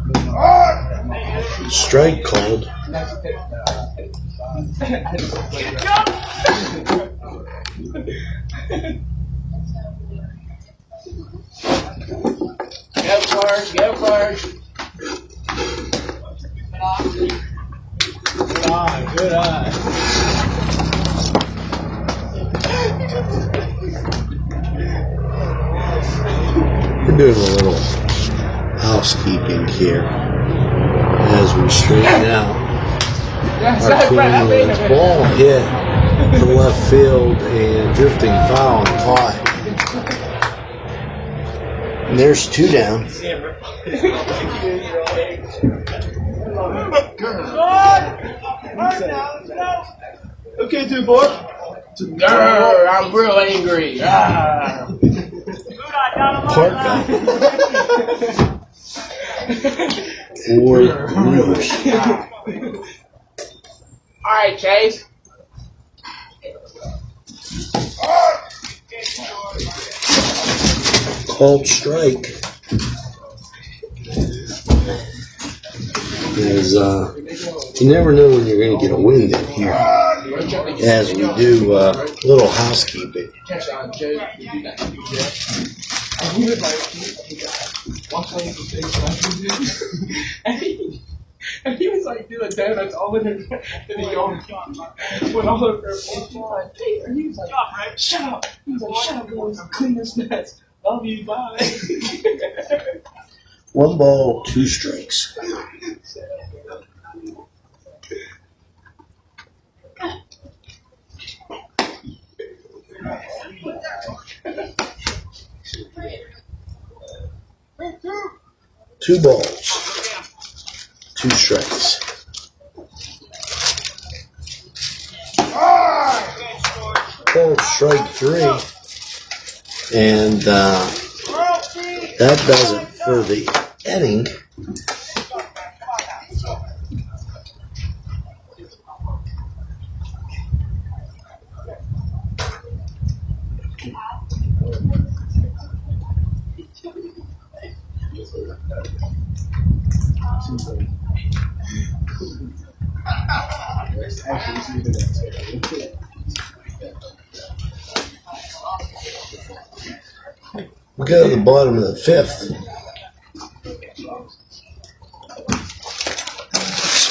Strike called. Go first, go first. Good eye, good eye. We're doing a little housekeeping here as we straighten out our Queensland's ball hit to left field and drifting foul and caught. And there's 2 down. Okay, 2 boy. Grr, I'm real angry. Ah. Park guy. 4 Brewers. All right, Chase. Called strike. As you never know when you're going to get a wind in here. As we do little housekeeping. And he was like doing donuts all in his and he goes went all over her face. He was like, hey, and he was like, shut up. He was like, shut up, boys, clean this mess. Love you, bye. 1 ball, 2 strikes. Two balls, 2 strikes. Called strike 3, and that does it for the inning. We go to the bottom of the 5th.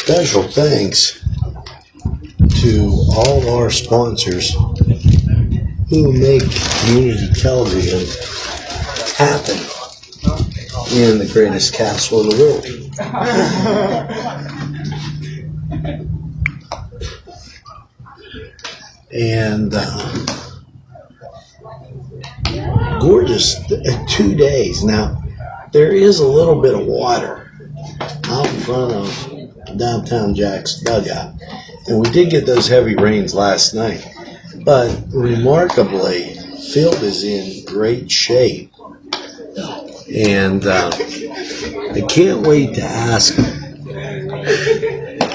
Special thanks to all our sponsors who make community television happen in the greatest castle in the world. And gorgeous 2 days. Now, there is a little bit of water out in front of Downtownjacks dugout. And we did get those heavy rains last night. But remarkably, field is in great shape. And I can't wait to ask,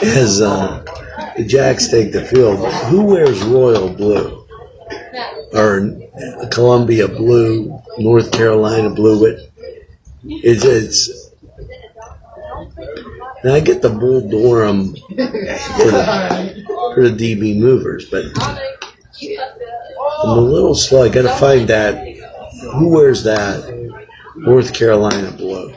as the Jacks take the field, who wears royal blue? Or Columbia blue, North Carolina blue, but it's and I get the Bull Durham for the DB movers, but I'm a little slow. I gotta find that. Who wears that North Carolina blue?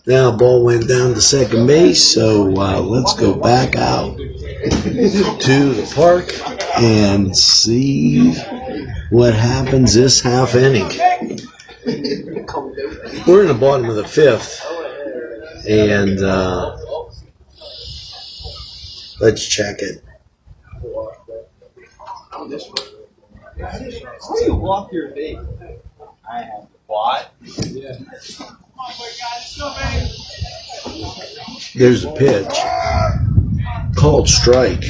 Now ball went down to second base, so let's go back out to the park and see what happens this half inning. We're in the bottom of the 5th, and let's check it. How do you walk your feet? I have what? Yeah. There's a pitch called strike.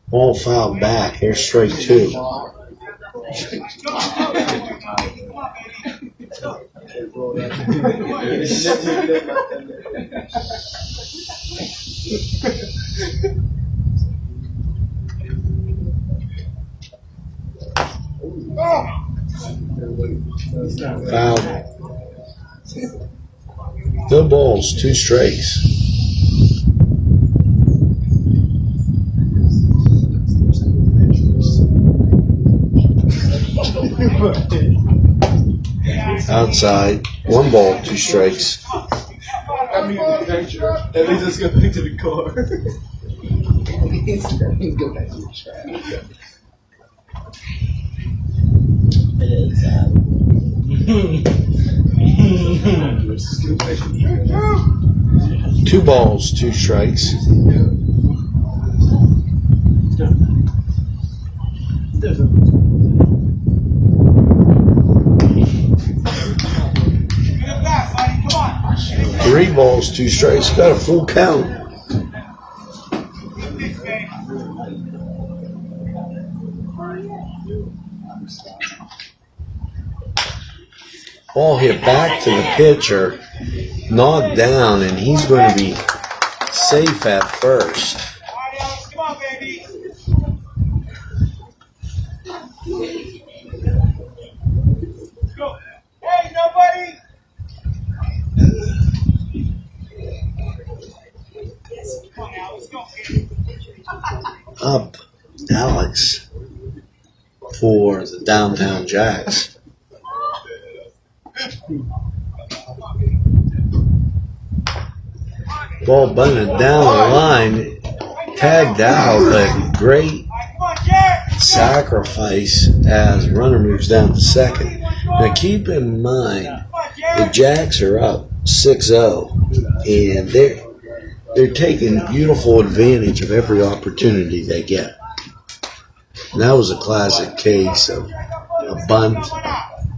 Ball fouled back. Here's strike 2. Foul. No balls, 2 strikes. Outside, 1 ball, 2 strikes. I mean, the picture. At least let's go back to the car. Let's go back to the track. Let's go back to the track. 2 balls, 2 strikes. Get back, buddy. Come on. 3 balls, 2 strikes. Got a full count. Ball hit back to the pitcher, knocked down, and he's going to be safe at first. Adios. Come on, baby. Let's go. Hey, nobody. Come on now. Let's go. Up, Alex, for the Downtownjacks. Ball bunted down the line, tagged out, but great Come on, Jack. sacrifice as runner moves down to second. Now keep in mind, Come on, the Jack. Jacks are up 6-0, and they're taking beautiful advantage of every opportunity they get. And that was a classic case of a bunt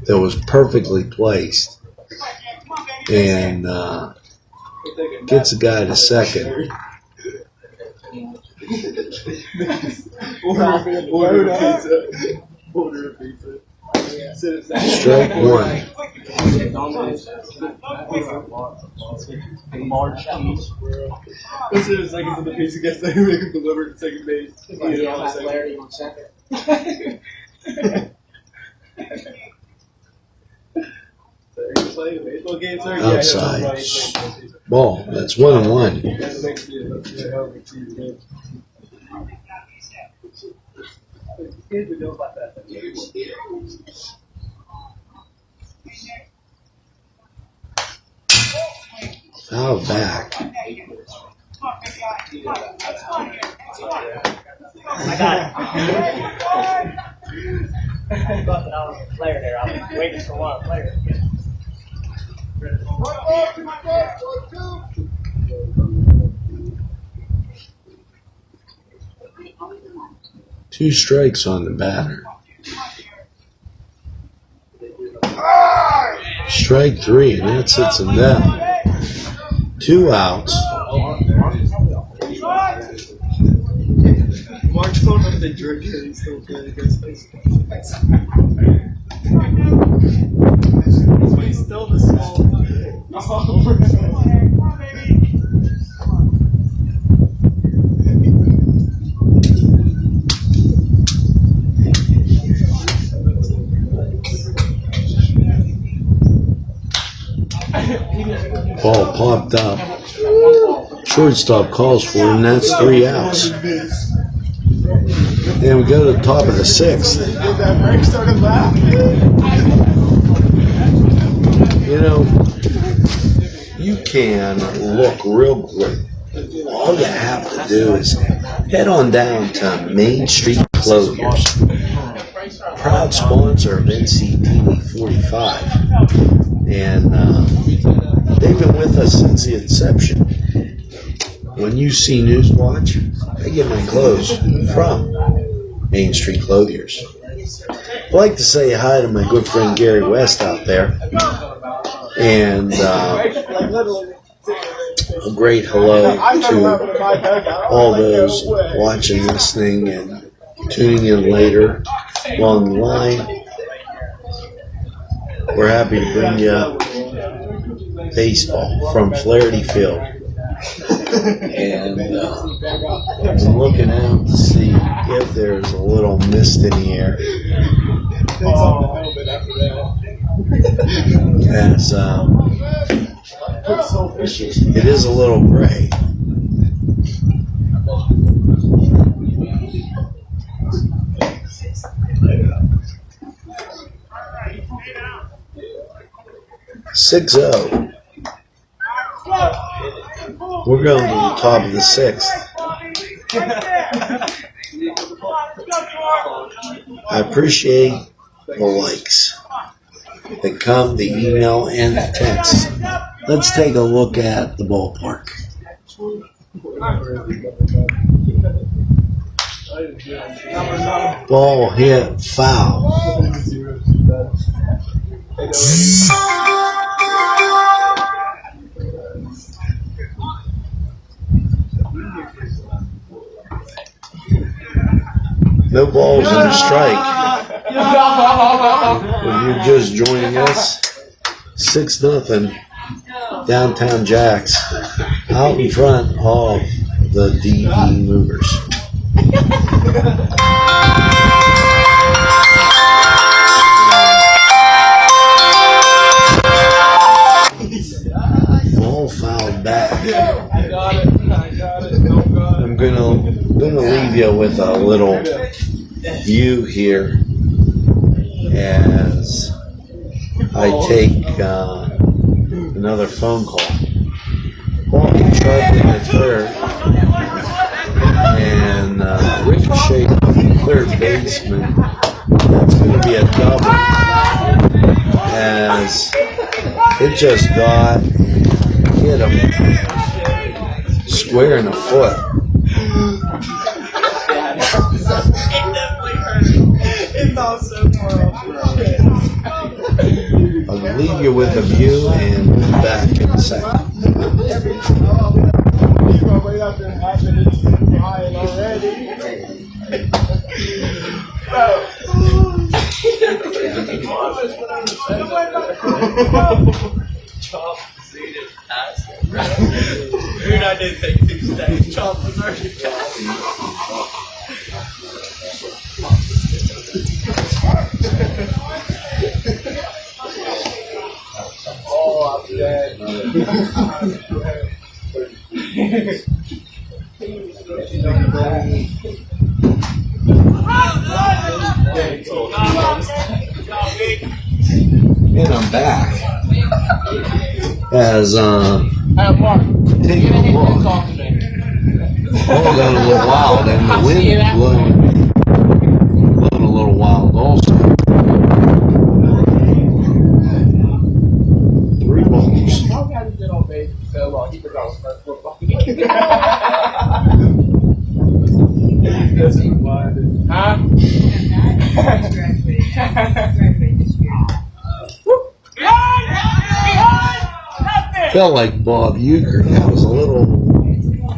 that was perfectly placed and gets the guy to second. Order a pizza. Order a pizza. Strike 1. Large cheese. As soon as seconds in the pizza gets there, we can deliver to second base. Eat it all in second. Play a baseball game, sir? Yeah, Outside. Ball. That's 1-1. Foul back. I got it. I thought that I was a player there. I was waiting for one player. Two strikes on the batter. Strike 3, and that sits him down. 2 outs. Mark's phone up, they drink it, he's still playing against baseball. But he's still the small. Ball popped up. Shortstop calls for him, and that's 3 outs. And we go to the top of the 6th. That Frank started laughing. You know, you can look real great. All you have to do is head on down to Main Street Clothiers, proud sponsor of NCTV45. And they've been with us since the inception. When you see Newswatch, I get my clothes from Main Street Clothiers. I'd like to say hi to my good friend Gary West out there. And a great hello to all those watching, listening, and tuning in later along the line. We're happy to bring you baseball from Flaherty Field. And I'm looking out to see if there's a little mist in the air. Takes off the helmet after that. as it is a little gray. Six zero. We're going to the top of the sixth. I appreciate the likes that come, the email, and the text. Let's take a look at the ballpark. Ball hit foul. No balls and a strike. If you're just joining us, 6-0, Downtownjacks out in front of the Debosmovers. Ball fouled back. I'm gonna leave you with a little view here as I take another phone call. Ball hit sharply in the third, and ricochet third baseman. That's going to be a double, as it just got hit him square in the foot. I'll leave you with a view and we'll be back in a second. Dude, I did take 2 steps. Chop was already oh, I'm dead. And I'm back. As Mark, taking a look. Ball got a little wild, and the wind blowing a little wild also. 3 balls. how can I get on base for so long? He forgot his first football. Huh? Felt like Bob Euchre. That was a little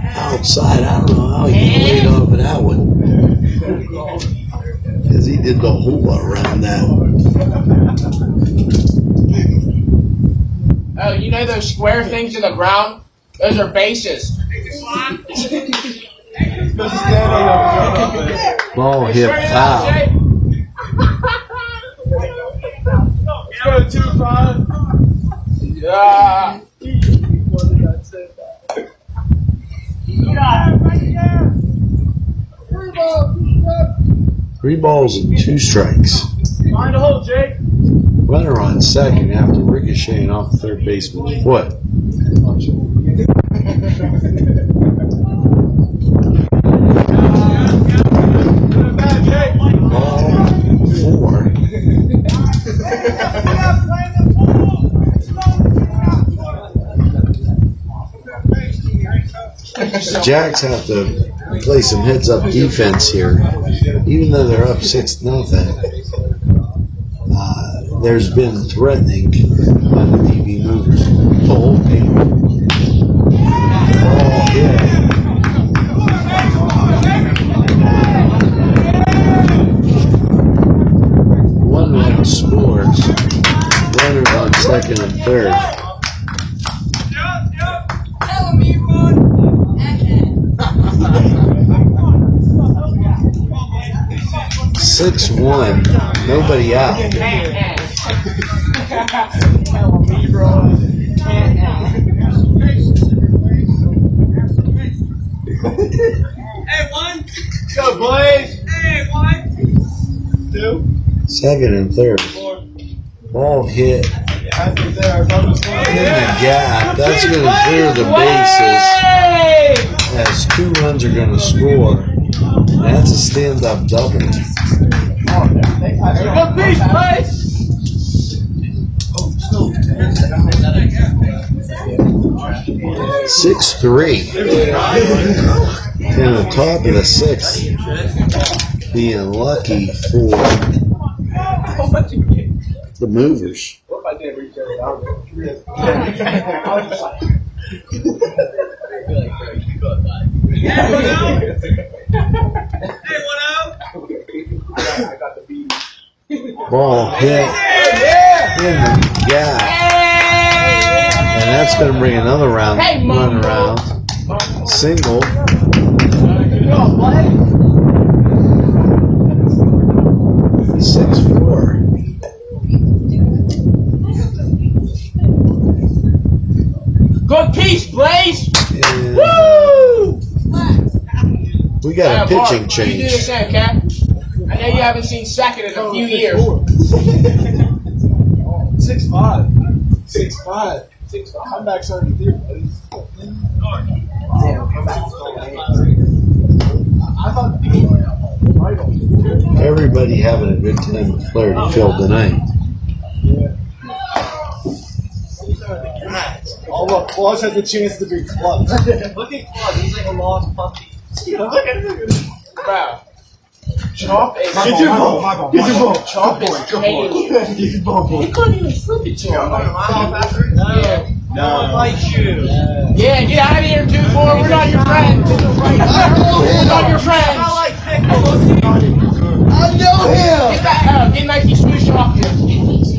outside. I don't know how he played off of that one. Because he did the hula around that. Oh, you know those square things in the ground? Those are bases. Ball hit foul. Yeah. 3 balls and 2 strikes. Find a hole, Jake. Runner on second after ricocheting off the third baseman's foot. Ball 4. The Jacks have to play some heads-up defense here. Even though they're up 6-0, there's been threatening by the Debosmovers the whole game. Ball hit. One run scores. Runners on second and third. 6-1, nobody out. Tell me, bro. Can't now. Hey, one. Go, Blaze. Hey, one. 2. Second and third. Ball hit I think there. in the gap. That's going to clear the bases as 2 runs are going to score. That's a stand-up double. Good piece, Blaze. 6-3. In the top of the 6th. Being lucky for the movers. Ball hit in the gap. And that's going to bring another run around. Single. 6-4. Good piece, Blaze. And Woo! we got a pitching You do this change. now, Cap. I know you haven't seen second in a few years. 6'5". 6'5". 6'5". I'm back starting to do, buddy. I thought right on. Everybody having a good time with Flaherty Field tonight. Oh, look, Claus has the chance to be clubbed. Look at Claude. He's like a lost puppy. Look at him. Bro. Chop is Get your ball. Get your ball. Chop is taking Get your ball, boy. He couldn't even flip it to him. Yeah. No one likes you. Yeah, get out of here, 2-4. We're not your friends. We're not your friends. I know him. Get that, get Nike swoosh off here.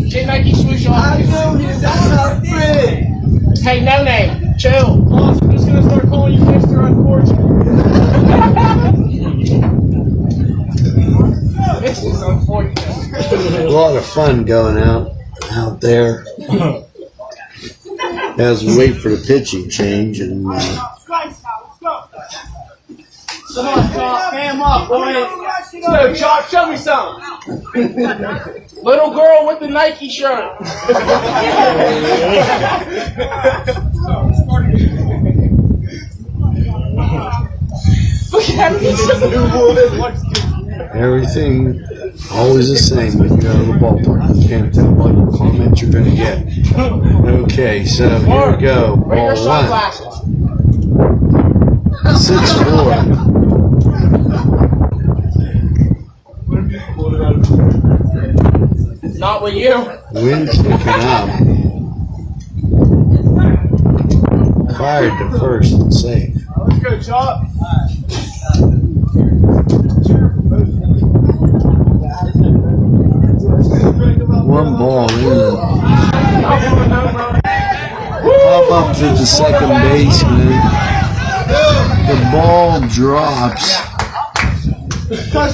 Get Nike swoosh off I here. know him. That's not big. Hey, no name. Chill. Claus, I'm just gonna start calling you Mr. Unfortunate. This is unfortunate. A lot of fun going out there as we wait for the pitching change. And Come on, Chop. Ham up. So, Chop, show me something. Little girl with the Nike shirt. Look at him. everything always the same when you go to the ballpark. You can't tell what comment you're going to get. Okay, so here we go. Bring your Ball one. sunglasses. 6-4. Not with you. Wind kicking up. Fired to first and safe. Let's go, Chop. One ball in. Pop up to the second baseman. The ball drops.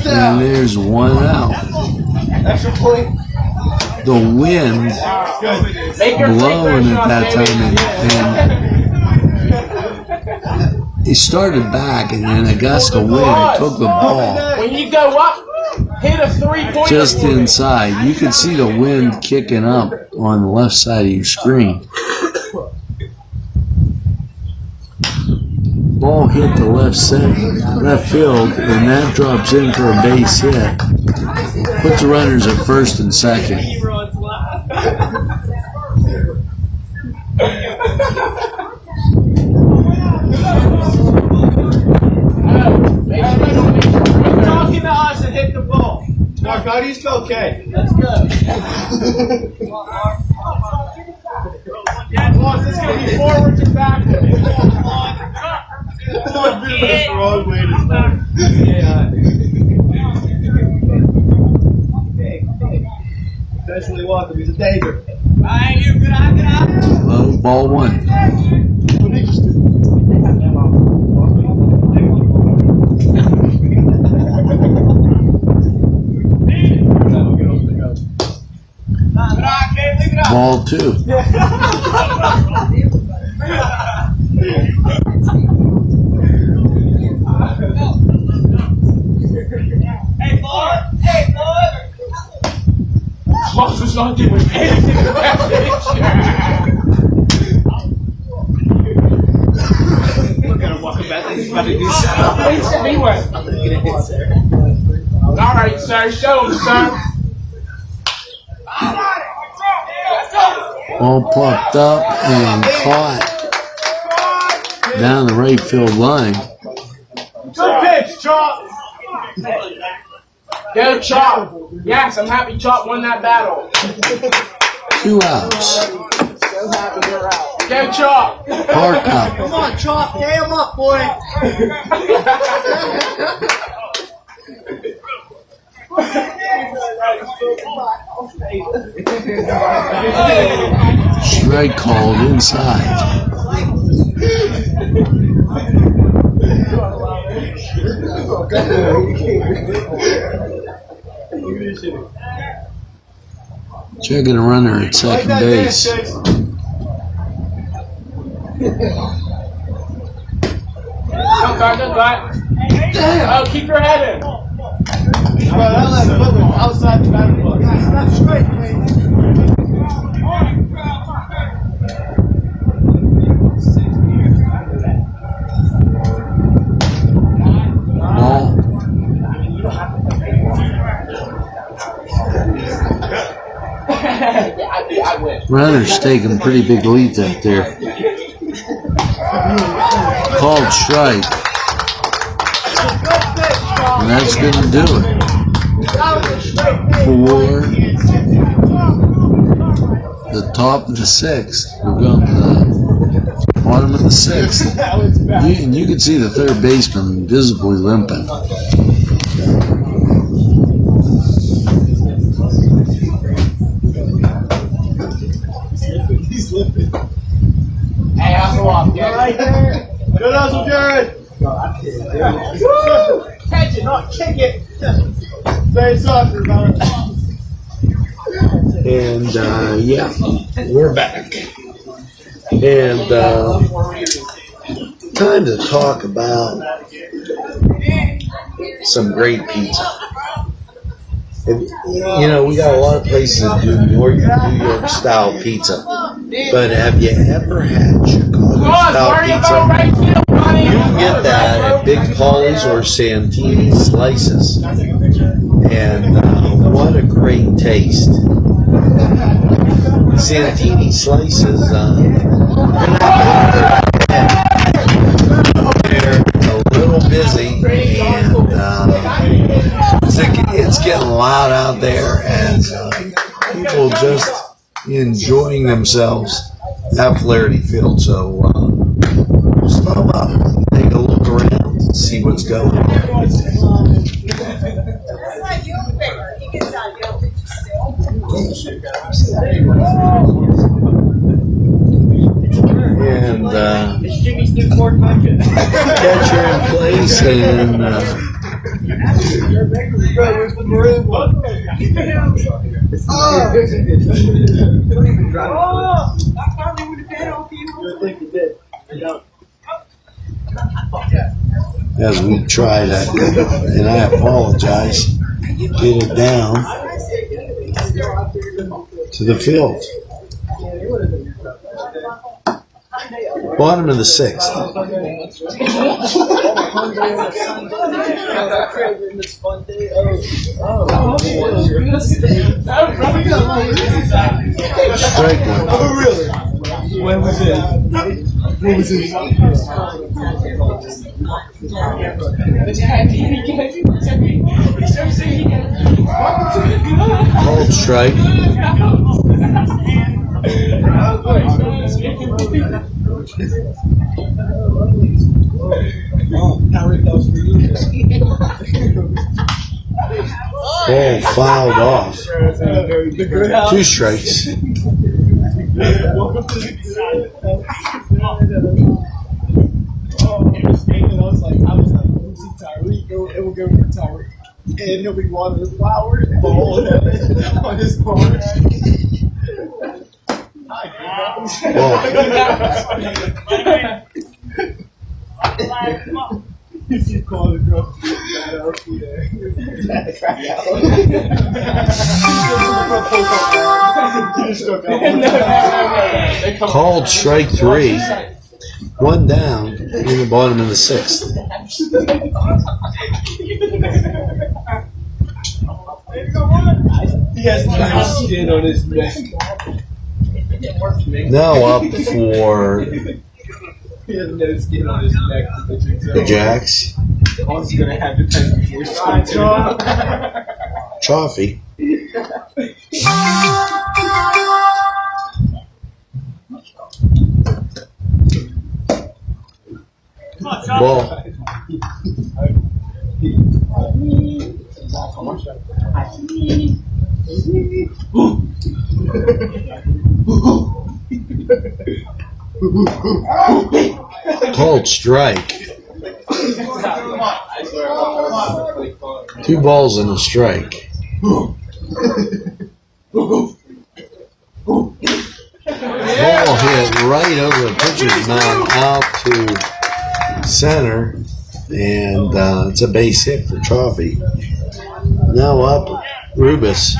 And there's one out. Extra point. The wind Make your blowing take at that baby. time, and he started back, and then a gust of wind took the ball When you go up, hit a 3-pointer. just inside. You can see the wind kicking up on the left side of your screen. Ball hit the left field, and that drops in for a base hit. Puts the runners at first and second. Quit talking to us and hit the ball. Narcotics, okay. Let's go. Boss, it's going to be forwards and backwards. I'm doing this the wrong way to start. Yeah. Especially welcome. He's a danger. Low ball one. ball too. Hey, Lord! Hey, Lord! Boss was not doing anything about this. We're gonna walk him back like he's about to do something. He said he went. I'm gonna get a hit, sir. All right, sir. Show him, sir. All popped up and caught down the right field line. Good pitch, Chop. Go, Chop. Yes, I'm happy Chop won that battle. 2 outs. Go, Chop. Park up. Come on, Chop. Pay him up, boy. Strike called inside. Checking a runner at second base. Good guy. Oh, keep your head in. Outside the batting box. That's straight, man. Ball. I win. Runner's taking a pretty big lead out there. Called strike. And that's going to do it. For the top of the 6th. We're going to the bottom of the 6th. You can see the third baseman visibly limping. He's limping. Hey, hustle up. All right there. Good hustle, Jared. Woo! Catch it, not kick it. Very soccer, brother. And yeah, we're back. And time to talk about some great pizza. And, you know, we got a lot of places that do New York style pizza. But have you ever had Chicago style pizza? You can get that at Big Paulie's or Santini Slices. And what a great taste. Santini Slices, they're a little busy, and it's getting loud out there, and people just enjoying themselves at Flaherty Field. So stop up, take a look around, and see what's going on. And catcher in place, and as we try to, and I apologize, get it down to the field. Bottom of the 6th. Strike one. Oh, really? When was it? What was it? Called strike. Ball fouled off. 2 strikes. Welcome to the I was like, we'll see Tyreek, it will go for Tyreek. And he'll be watering the flowers on his corner. Ball. You keep calling the girl. Called strike 3. 1 down in the bottom of the 6th. He has no skin on his neck. Now up for He has no skin on his neck. the Jacks. All he's gonna have to pay before Chaffee. Ball. Called strike. 2 balls and a strike. Ball hit right over the pitcher's mound out to center, and it's a base hit for Chaffee. Now up, Rubus.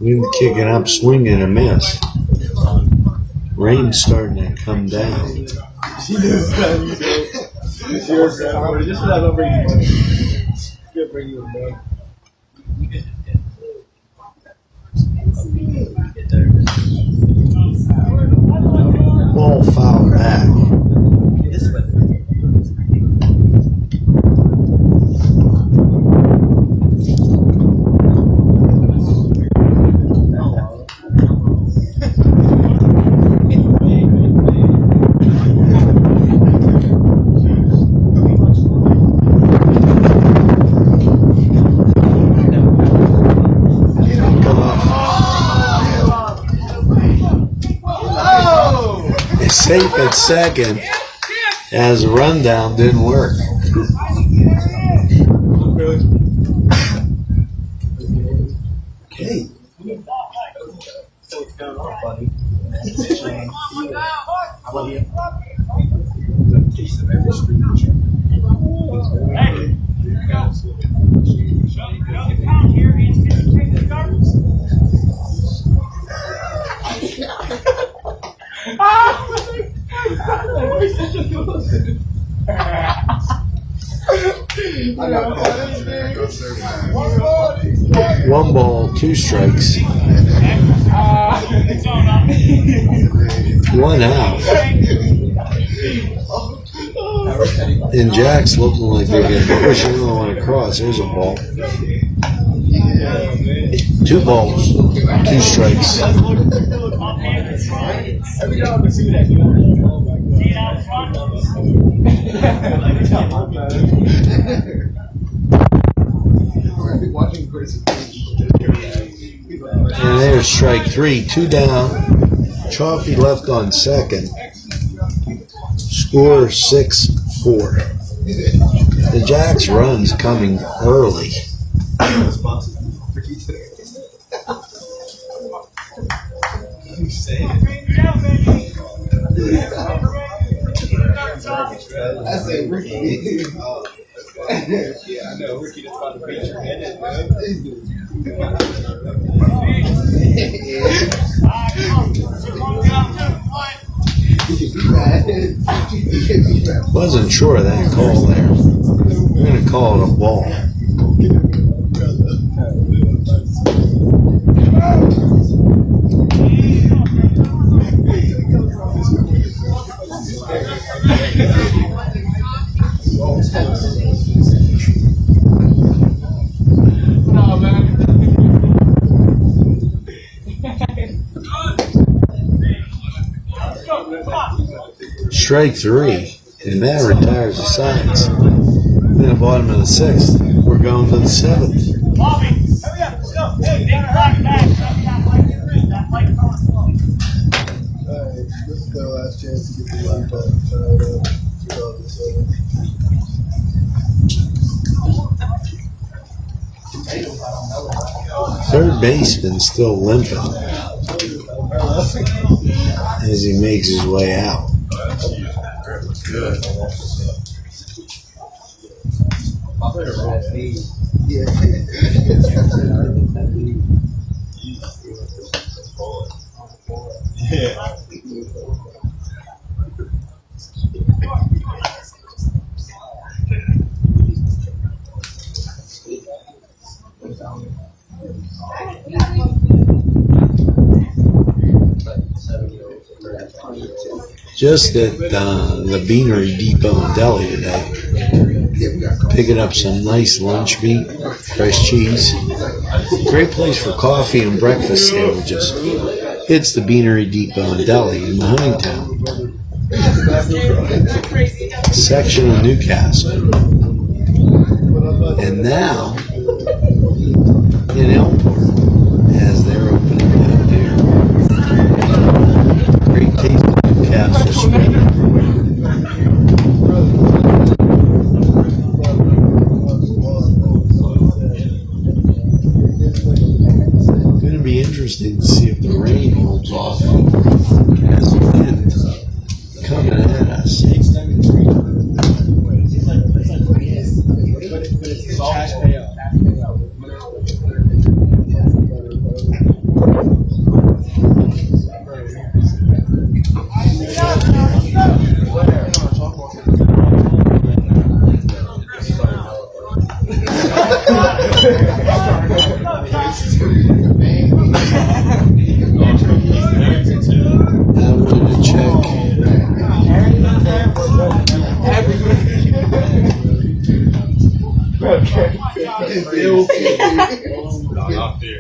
Wind kicking up, swing and a miss. Rain's starting to come down. She knows that you do. It's yours, man. Just let them bring you one. Good bring you a man. Ball foul back. Safe at second, as the rundown didn't work. Okay. So what's going on, buddy? How about you? Taste of every street. Hey, here we go. Another count here. NCTV take the garbage. One ball, 2 strikes. 1 out. And Jack's looking like they're going to push another one across. There's a ball. 2 balls, 2 strikes. See it out front. And there's strike 3, 2 down. Chaffee left on second. Score 6-4. The Jacks run's coming early. I said Ricky. Yeah, I know. Ricky just about to beat your head in, Wasn't sure of that call there. We're going to call it a ball. Strike 3, and that retires the signs. In the bottom of the 6th, we're going to the 7th. Bobby, hurry up, let's go. Hey, big black bag. That light color flow. Alright, this is their last chance to get the laptop fired up. 2007. Third baseman still limping as he makes his way out. Good. Yeah. Just at the Beanery Depot in Delhi today, picking up some nice lunch meat, fresh cheese. Great place for coffee and breakfast sandwiches. It's the Beanery Depot in Delhi in Huntingtown, section of Newcastle. And now in Elmore, as they're opening up there. Great taste of Newcastle Street. Going to be interesting to see if the rain holds off as the wind coming at us.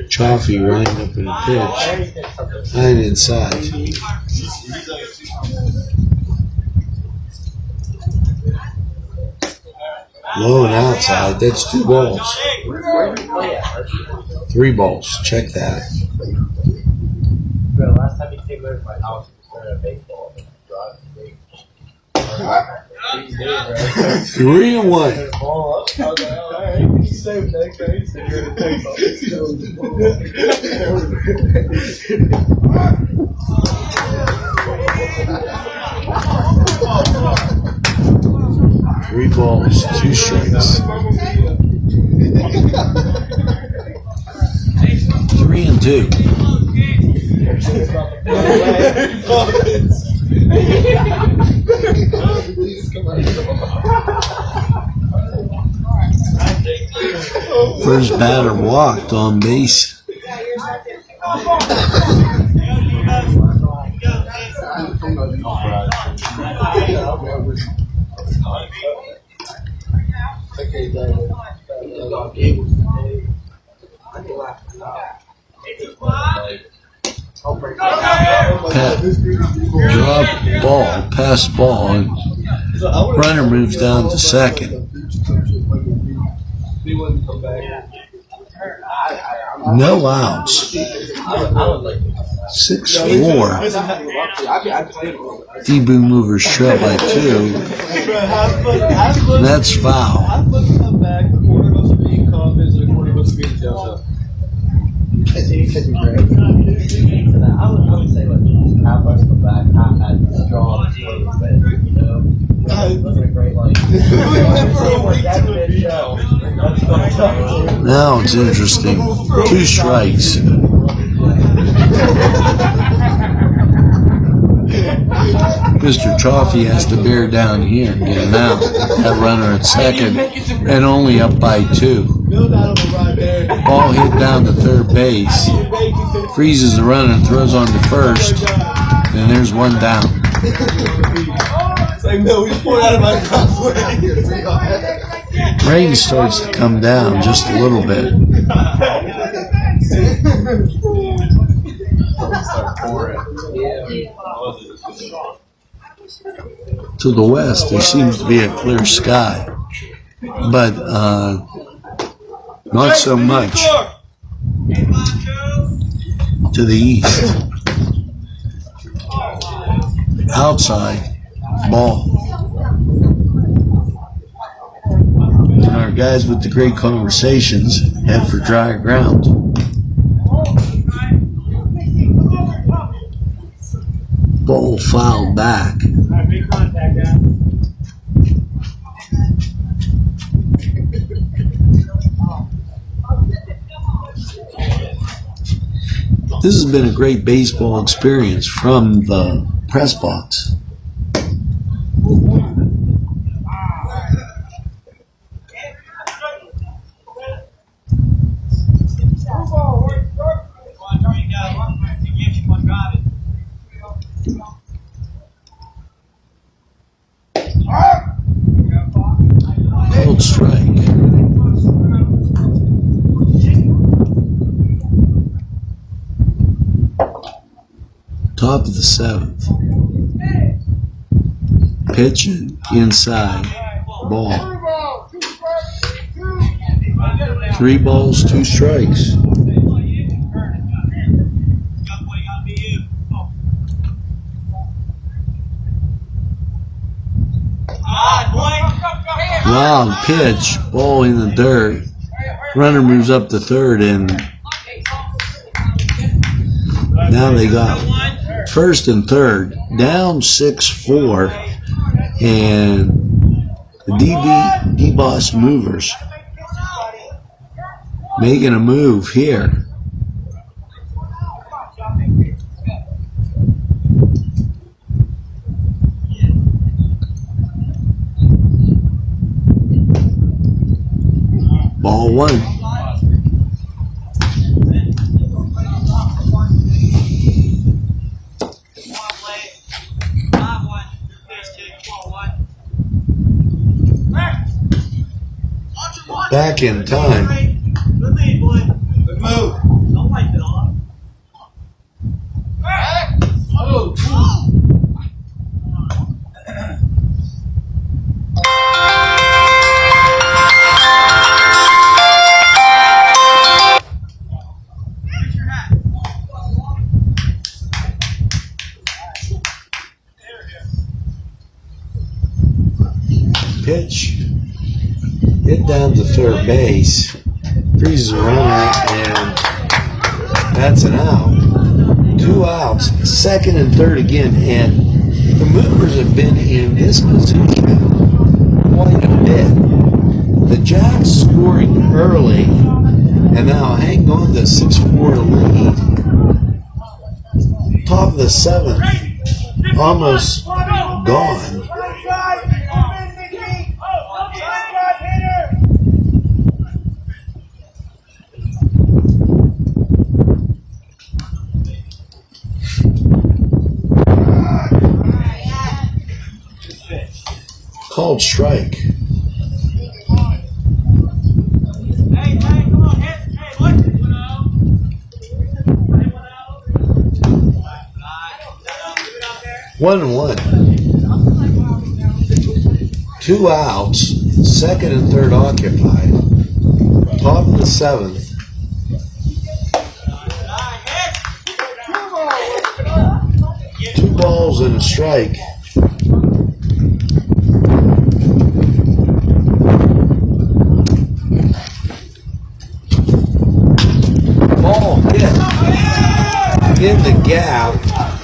Chaffee lined up in a pitch, and inside. Low and outside, that's 2 balls. 3 balls, check that. Bro, last time you came over to my house, we started a baseball. 3 and 1. Three balls, 2 strikes. 3 and 2. First batter walked on base. Drop ball, pass ball, and runner moves down to second. No outs. 6-4. Debosmovers trail by 2. That's foul. I would say like half us come back, half had strong teams, but you know, looking at great like. Now it's interesting. 2 strikes. Mr. Chaffee has to bear down here and get him out. That runner at second and only up by 2. Ball hit down to third base. Freezes the runner and throws on to first. And there's 1 down. It's like, no, we poured out of my cup. Rain starts to come down just a little bit. To the west, there seems to be a clear sky. but not so much to the east. Outside ball. And our guys with the great conversations head for dry ground. Ball fouled back. Big contact, guys. This has been a great baseball experience from the press box. Called strike. Top of the 7th. Pitch inside. Ball. 3 balls, 2 strikes. Wild pitch. Ball in the dirt. Runner moves up to third, and now they got first and third, down 6-4, and the Debosmovers making a move here. Ball 1. Back in time. Good move. Pitch. Hit down to third base. Freezes a runner, and that's an out. 2 outs. Second and third again, and the Movers have been in this position quite a bit. The Jacks scoring early, and now hang on to 6-4 lead. Top of the 7th, almost gone. Called strike. Hey, come on, hey, what? 1-1. 2 outs. Second and third occupied. Top of the 7th. Two balls and a strike. Ball hit in the gap.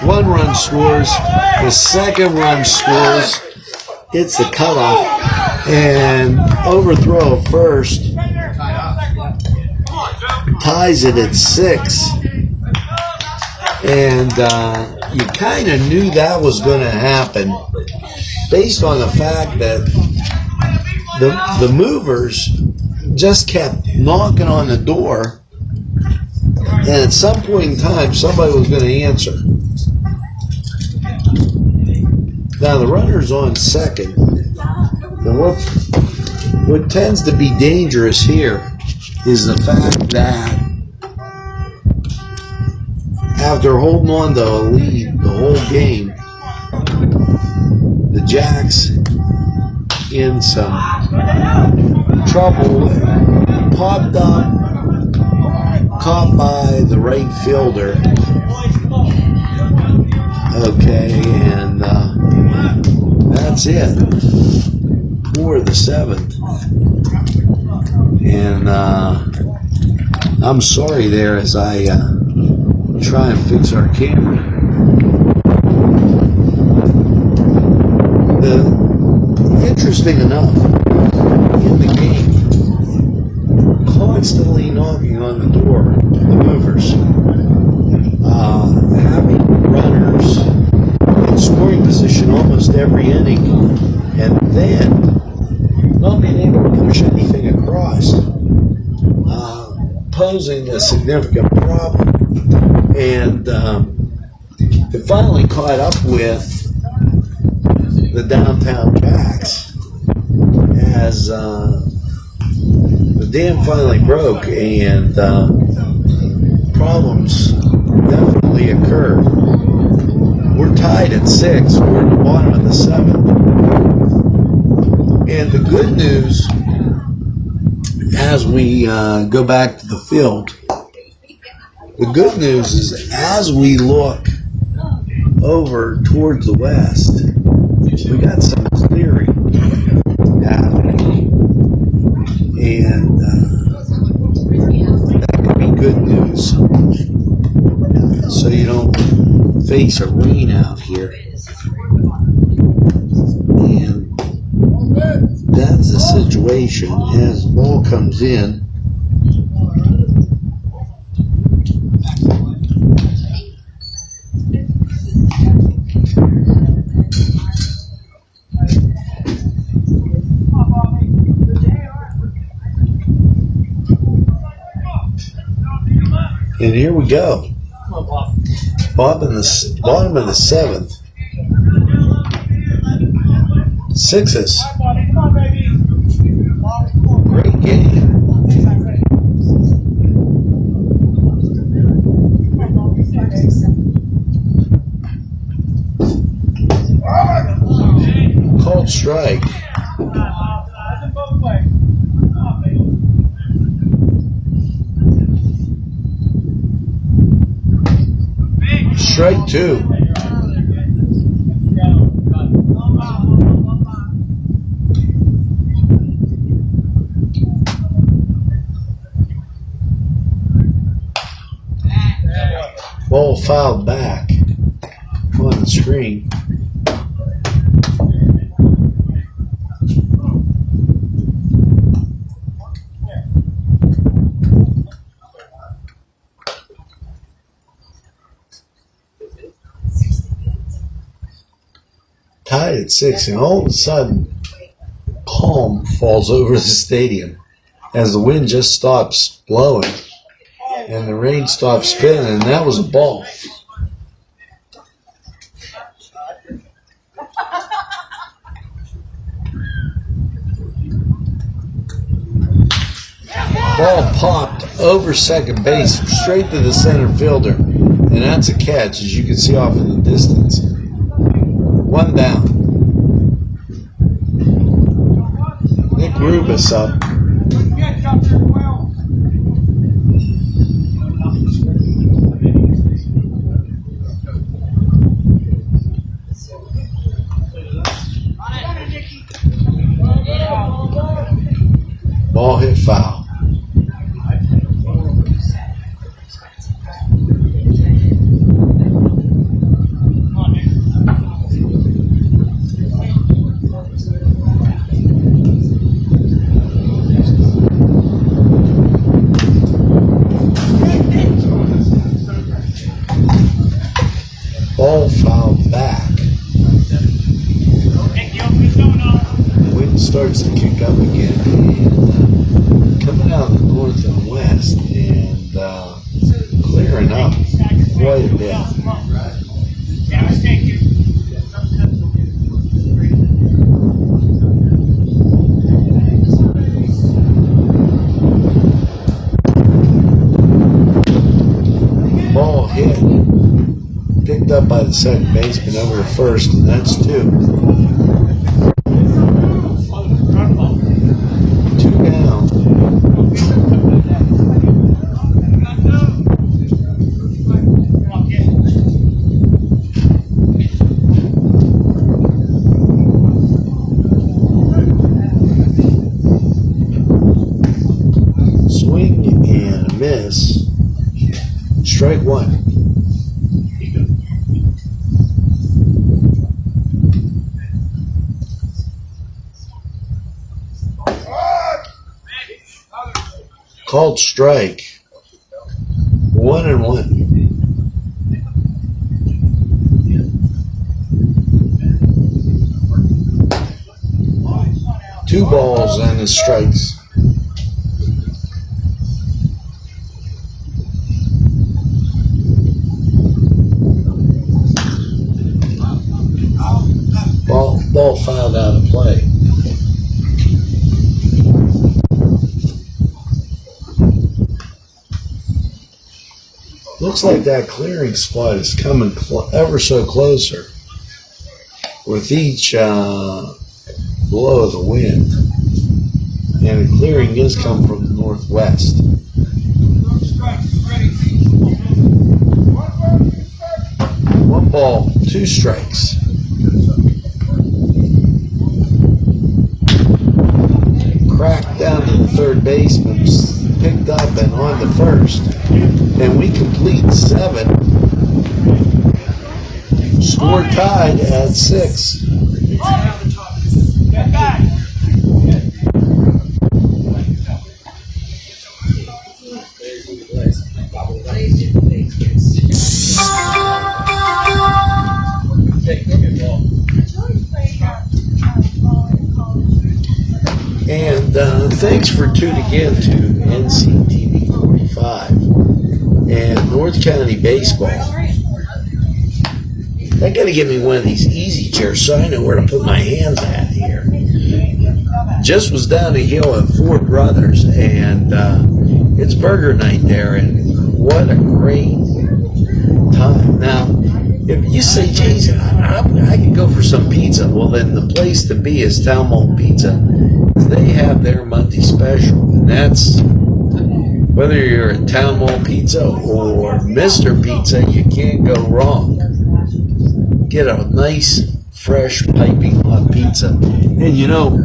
1 run scores. The second run scores. Hits the cutoff and overthrow of first. Ties it at 6. And you kind of knew that was going to happen based on the fact that the Movers just kept knocking on the door, and at some point in time somebody was going to answer. Now the runner's on second, and what tends to be dangerous here is the fact that after holding on to a lead the whole game, the Jacks in some trouble, popped up, caught by the right fielder. Okay, and that's it for the 7th. And I'm sorry there as I try and fix our camera. Interesting enough, in the game, constantly knocking on the door, the movers, having runners in scoring position almost every inning, and then not being able to push anything across, posing a significant problem. And it finally caught up with the Downtownjacks as the dam finally broke, and problems definitely occurred. We're tied at 6. We're at the bottom of the 7th. And the good news, as we go back to the field, the good news is as we look over towards the west, we got some clearing happening, and that could be good news. So you don't face a rain out here, and that's the situation as the ball comes in. And here we go. Bottom of the 7th. 6's. Great game. Called strike. Strike 2. Ball fouled back on the screen. Tied at 6, and all of a sudden, calm falls over the stadium as the wind just stops blowing and the rain stops spinning, and that was a ball. Ball popped over second base, straight to the center fielder, and that's a catch, as you can see off in the distance. 1 down. Nick Rubus up. Ball hit foul. Ball fouled back. Wind starts to kick up again, and coming out of the north and west, and clearing up quite a bit. Ball hit. Picked up by the second baseman over to first, and that's 2. Strike one. Called strike. 1-1. Two balls and the strikes. Ball fouled out of play. Looks like that clearing spot is coming ever so closer with each blow of the wind. And the clearing is coming from the northwest. One ball, two strikes. Cracked down to the third baseman, picked up and on to first. And we complete 7. Score tied at 6. Get back. And thanks for tuning in to NCTV45 and North County Baseball. They got to give me one of these easy chairs so I know where to put my hands at here. Just was down the hill at Four Brothers, and it's burger night there, and what a great time. Now, if you say, Jason, I could go for some pizza, well, then the place to be is Town Mall Pizza. They have their Monday special, and that's whether you're at Town Mall Pizza or Mr. Pizza, you can't go wrong. Get a nice, fresh, piping hot pizza. And you know,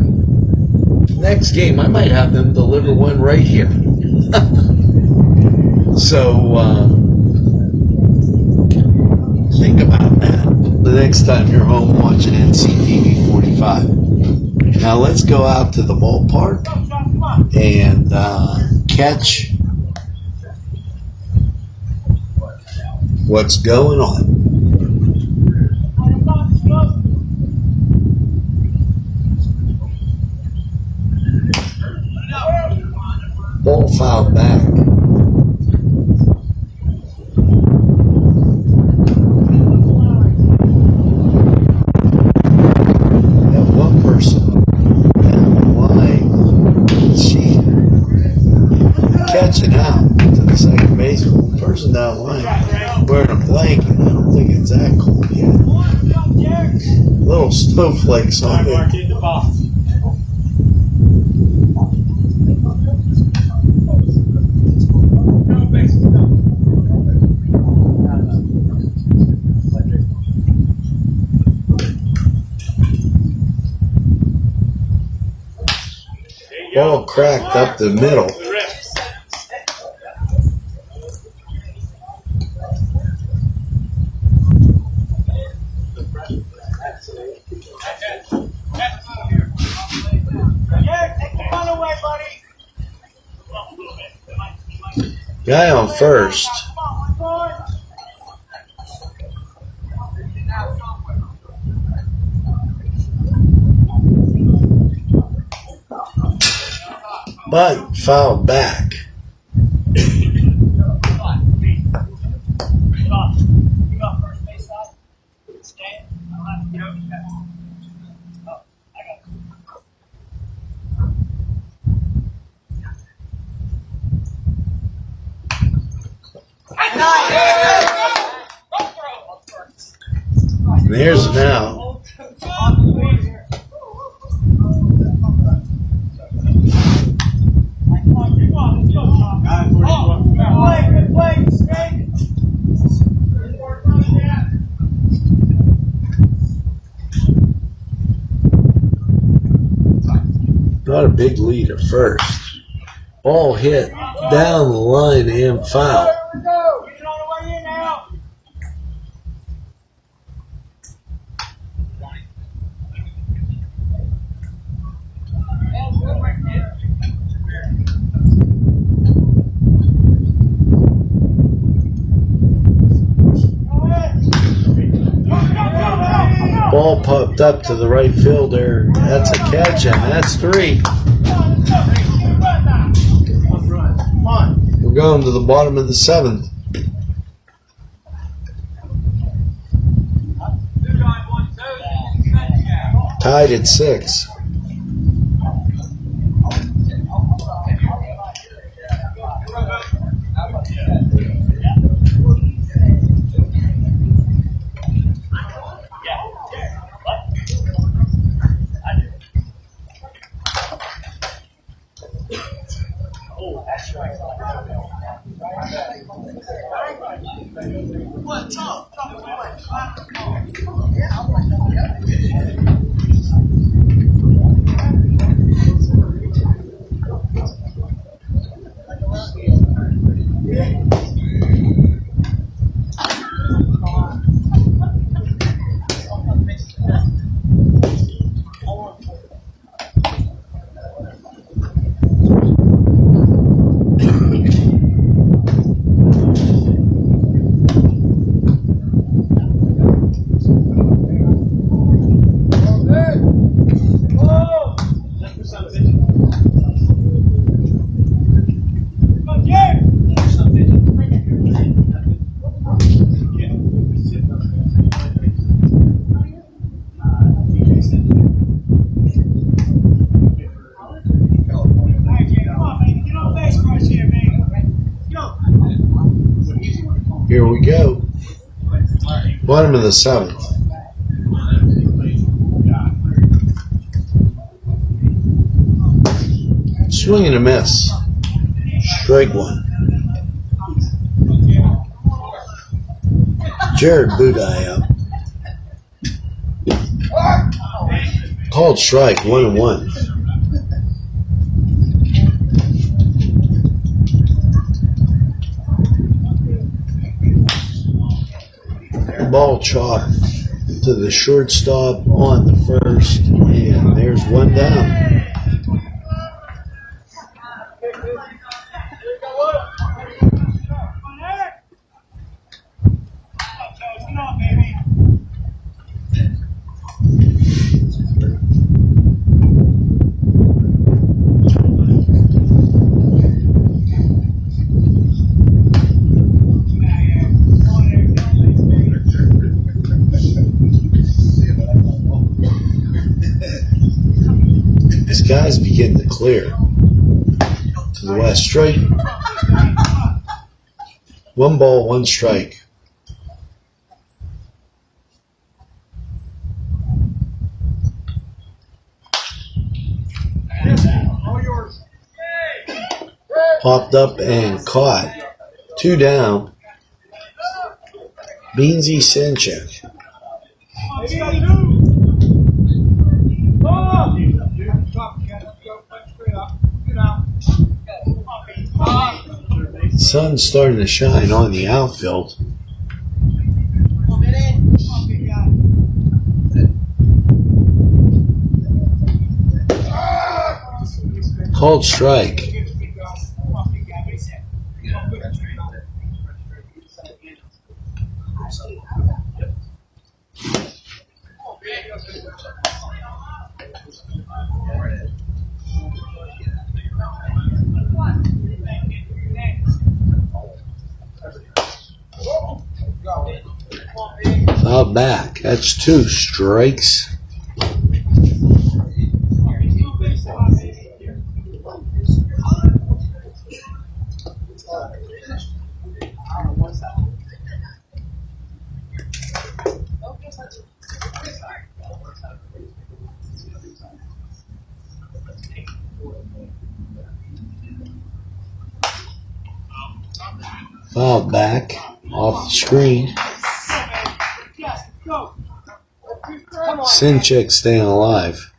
next game, I might have them deliver one right here. So, think about that the next time you're home watching NCTV 45. Now let's go out to the ballpark and catch what's going on. Ball fouled back. That one person down the line, she catching out to the second baseman. The person down the line wearing a blanket. I don't think it's that cold yet. Little snowflakes on it. Ball cracked up the middle. Guy on first. But fouled back. There's an out. Not a big lead at first. Ball hit down the line and foul. Popped up to the right fielder. That's a catch, and that's 3. We're going to the bottom of the 7th. Tied at 6. Here we go. Bottom of the 7th. Swing and a miss. Strike 1. Jared Budai up. Called strike, 1-1. Ball chopped to the shortstop on the 1st, and there's 1 down. Skies begin to clear. To the west, straight. 1 ball, 1 strike. Popped up and caught. 2 down. Beansy Sinchek. The sun's starting to shine on the outfield. Called strike. Foul back. That's 2 strikes. Foul back off the screen. Sinchek staying alive.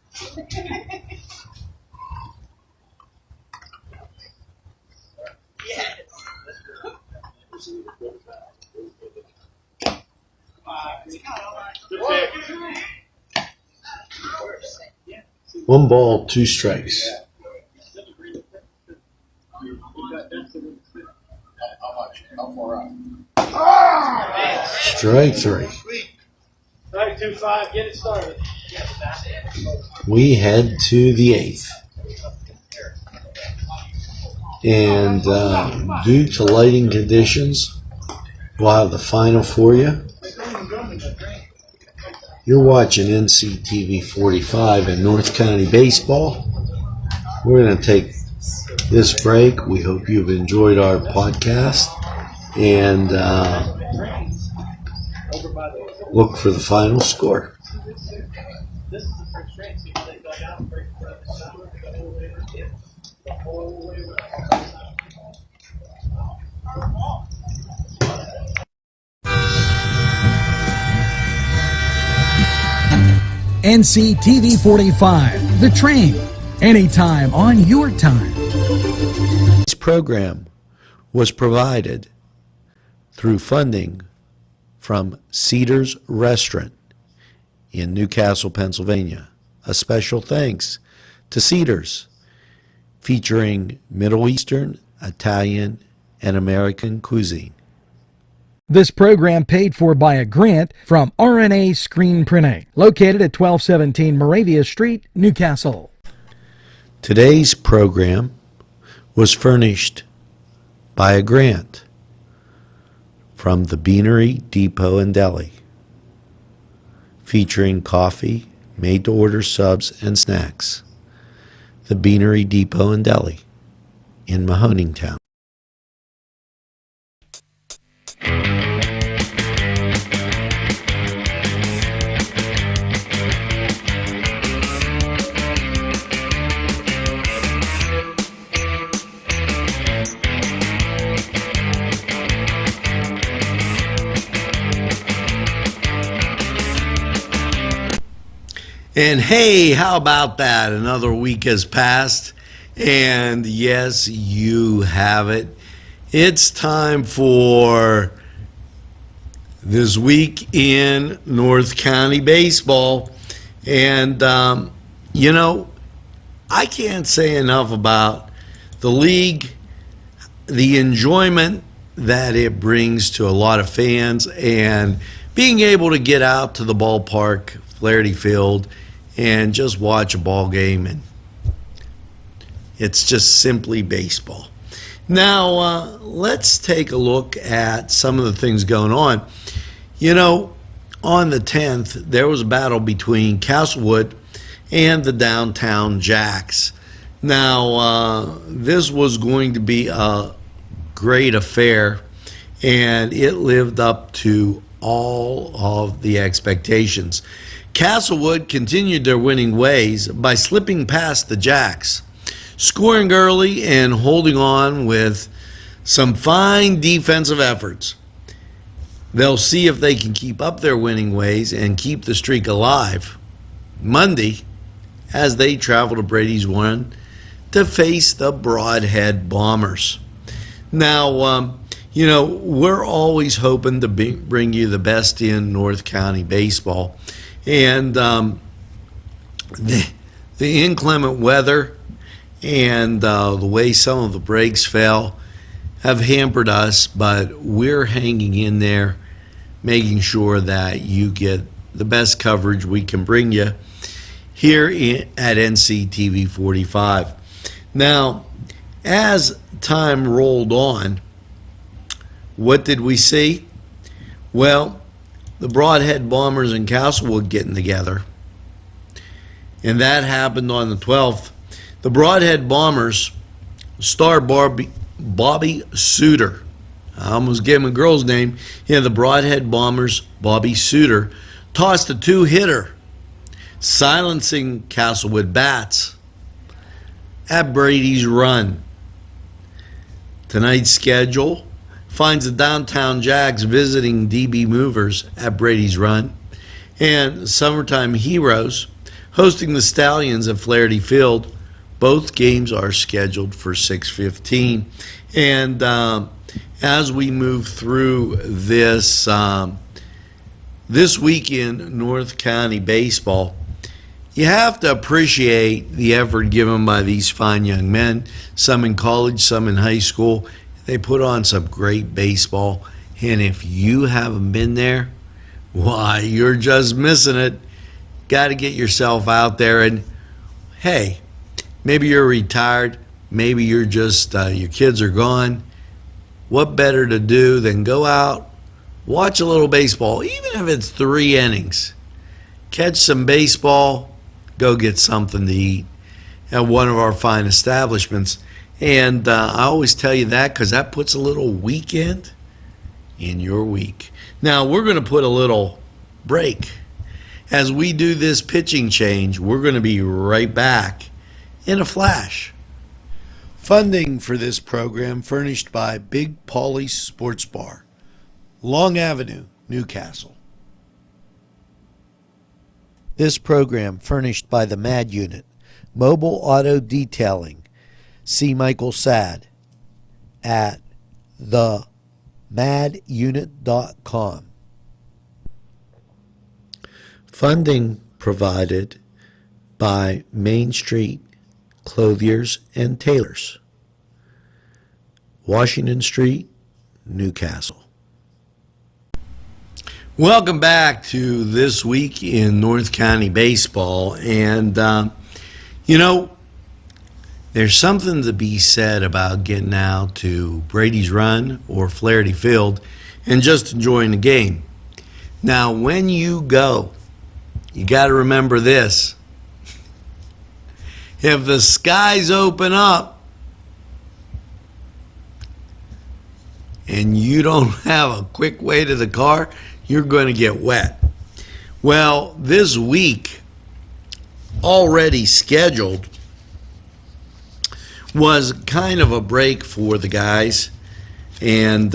One ball, 2 strikes. Strike 3. 32-5, get it started. we head to the 8th. And due to lighting conditions, we'll have the final for you. You're watching NCTV45 in North County Baseball. We're going to take this break. We hope you've enjoyed our podcast. And look for the final score. NCTV 45, The Train, anytime on your time. This program was provided through funding from Cedars Restaurant in Newcastle, Pennsylvania. A special thanks to Cedars, featuring Middle Eastern, Italian, and American cuisine. This program paid for by a grant from RNA Screen Printing, located at 1217 Moravia Street, Newcastle. Today's program was furnished by a grant from the Beanery Depot and Deli, featuring coffee, made-to-order subs, and snacks. The Beanery Depot and Deli in Mahoningtown. And hey, how about that? Another week has passed, and yes, you have it. It's time for This Week in North County Baseball. And, you know, I can't say enough about the league, the enjoyment that it brings to a lot of fans, and being able to get out to the ballpark, Flaherty Field, and just watch a ball game, and it's just simply baseball. Now, let's take a look at some of the things going on. You know, on the 10th, there was a battle between Castlewood and the Downtownjacks. Now, this was going to be a great affair, and it lived up to all of the expectations. Castlewood continued their winning ways by slipping past the Jacks, scoring early and holding on with some fine defensive efforts. They'll see if they can keep up their winning ways and keep the streak alive Monday as they travel to Brady's Run to face the Broadhead Bombers. Now, you know, we're always hoping to bring you the best in North County baseball. And the inclement weather and the way some of the breaks fell have hampered us, but we're hanging in there, making sure that you get the best coverage we can bring you here at NCTV 45. Now, as time rolled on, what did we see? Well, the Broadhead Bombers and Castlewood getting together, and that happened on the 12th. The Broadhead Bombers star Bobby Suter, I almost gave him a girl's name. Yeah, the Broadhead Bombers' Bobby Suter tossed a two-hitter, silencing Castlewood bats at Brady's Run. Tonight's schedule finds the Downtownjacks visiting Debosmovers at Brady's Run, and Summertime Heroes hosting the Stallions at Flaherty Field. Both games are scheduled for 6:15. And as we move through this week in North County baseball, you have to appreciate the effort given by these fine young men, some in college, some in high school. They put on some great baseball, and if you haven't been there, why, you're just missing it. got to get yourself out there. And hey, maybe you're retired, maybe you're just your kids are gone. What better to do than go out, watch a little baseball, even if it's 3 innings. Catch some baseball, go get something to eat at one of our fine establishments. And I always tell you that because that puts a little weekend in your week. Now, we're going to put a little break. As we do this pitching change, we're going to be right back in a flash. Funding for this program furnished by Big Paulie's Sports Bar, Long Avenue, Newcastle. This program furnished by the MAD Unit, Mobile Auto Detailing. See Michael Sad at themadunit.com. Funding provided by Main Street Clothiers and Tailors, Washington Street, Newcastle. Welcome back to This Week in North County Baseball. And, there's something to be said about getting out to Brady's Run or Flaherty Field and just enjoying the game. Now, when you go, you got to remember this. If the skies open up and you don't have a quick way to the car, you're going to get wet. Well, this week, already scheduled, was kind of a break for the guys. And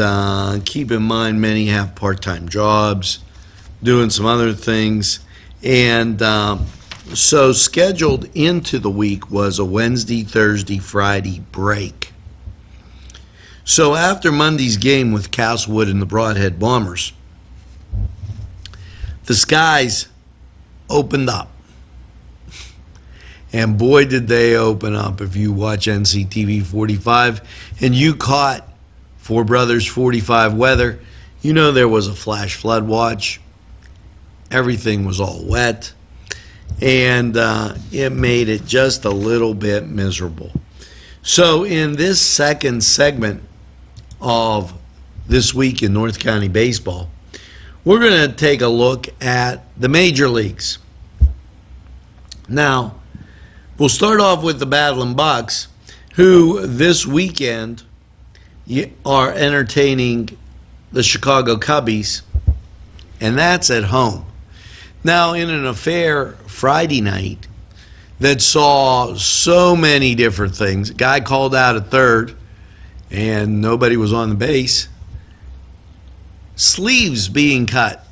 keep in mind, many have part-time jobs, doing some other things. And so scheduled into the week was a Wednesday, Thursday, Friday break. So after Monday's game with Castlewood and the Broadhead Bombers, the skies opened up. And boy, did they open up. If you watch NCTV 45 and you caught Four Brothers 45 weather, you know there was a flash flood watch. Everything was all wet. And it made it just a little bit miserable. So in this second segment of This Week in North County Baseball, we're going to take a look at the major leagues. Now, we'll start off with the Battling Bucks, who this weekend are entertaining the Chicago Cubbies, and that's at home. Now, in an affair Friday night that saw so many different things, a guy called out at third, and nobody was on the base. Sleeves being cut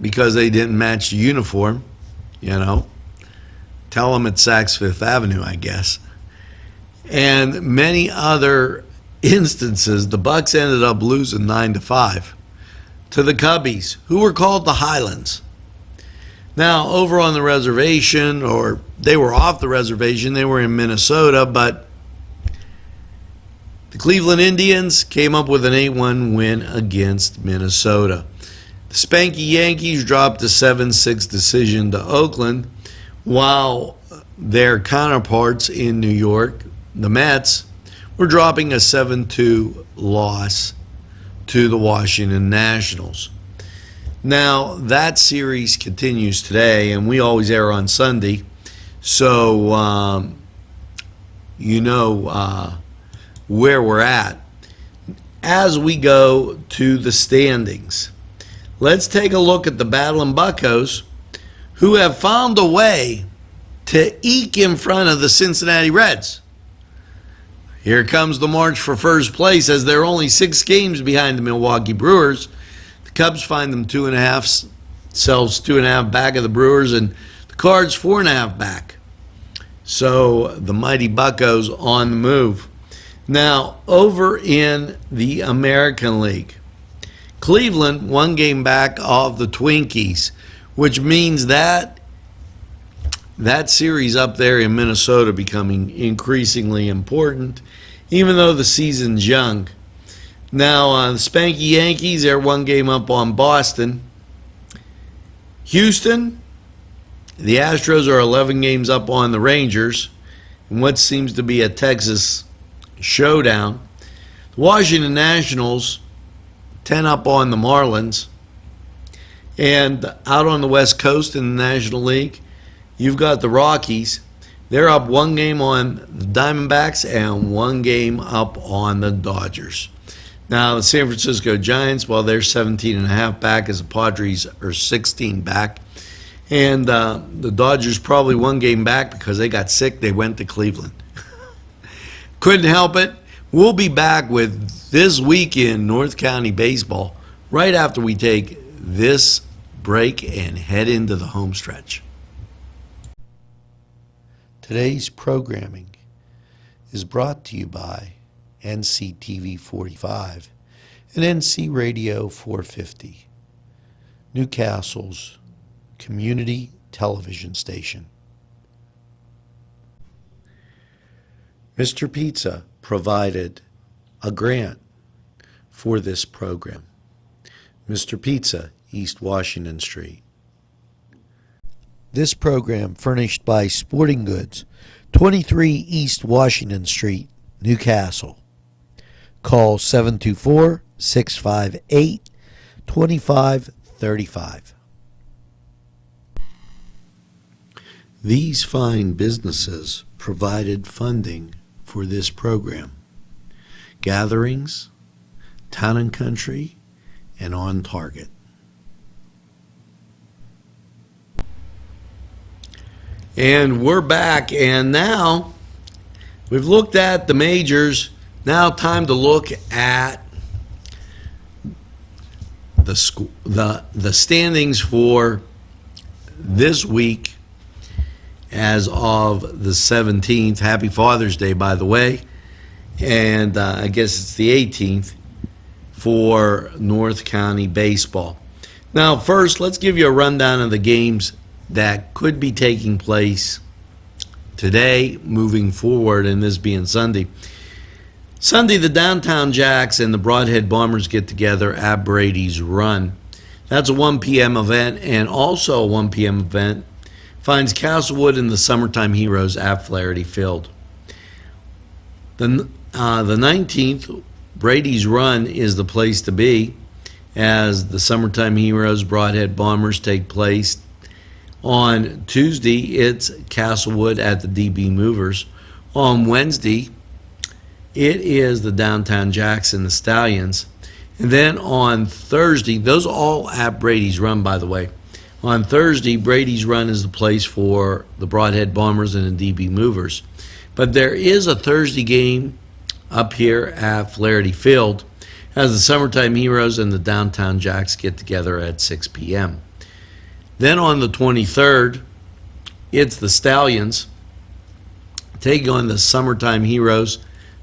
because they didn't match the uniform, Tell them it's Saks Fifth Avenue, I guess. And many other instances, the Bucks ended up losing 9-5 to the Cubbies, who were called the Highlands. Now, over on the reservation, or they were off the reservation, they were in Minnesota, but the Cleveland Indians came up with an 8-1 win against Minnesota. The Spanky Yankees dropped a 7-6 decision to Oakland, while their counterparts in New York, the Mets, were dropping a 7-2 loss to the Washington Nationals. Now, that series continues today, and we always air on Sunday, so where we're at. As we go to the standings, let's take a look at the Battling Buccos, who have found a way to eke in front of the Cincinnati Reds. Here comes the march for first place, as they're only 6 games behind the Milwaukee Brewers. The Cubs find them 2.5, selves 2.5 back of the Brewers, and the Cards 4.5 back. So the mighty Buccos on the move. Now, over in the American League, Cleveland 1 game back of the Twinkies, which means that series up there in Minnesota becoming increasingly important, even though the season's young. Now, the Spanky Yankees, they're 1 game up on Boston. Houston The Astros are 11 games up on the Rangers in what seems to be a Texas showdown. The Washington Nationals 10 up on the Marlins. And out on the West Coast in the National League, you've got the Rockies. They're up 1 game on the Diamondbacks and 1 game up on the Dodgers. Now, the San Francisco Giants, well, they're 17.5 back as the Padres are 16 back. And the Dodgers probably 1 game back because they got sick. They went to Cleveland. Couldn't help it. We'll be back with This Week in North County Baseball right after we take this break and head into the home stretch. Today's programming is brought to you by NCTV45 and NC Radio 450, Newcastle's community television station. Mr. Pizza provided a grant for this program. Mr. Pizza, East Washington Street. This program furnished by Sporting Goods, 23 East Washington Street, Newcastle. Call 724-658-2535. These fine businesses provided funding for this program. Gatherings, Town and Country, and On Target. And we're back, and now we've looked at the majors. Now time to look at the standings for this week as of the 17th. Happy Father's Day, by the way. And I guess it's the 18th for North County Baseball. Now, first, let's give you a rundown of the games that could be taking place today moving forward, and this being Sunday. Sunday, the Downtownjacks and the Broadhead Bombers get together at Brady's Run. That's a 1 p.m. event, and also a 1 p.m. event finds Castlewood and the Summertime Heroes at Flaherty Field. The 19th, Brady's Run is the place to be as the Summertime Heroes Broadhead Bombers take place. On Tuesday, it's Castlewood at the Debosmovers. On Wednesday, it is the Downtownjacks and the Stallions. And then on Thursday, those are all at Brady's Run, by the way. On Thursday, Brady's Run is the place for the Broadhead Bombers and the Debosmovers. But there is a Thursday game up here at Flaherty Field as the Summertime Heroes and the Downtownjacks get together at 6 p.m. Then on the 23rd, it's the Stallions taking on the Summertime Heroes.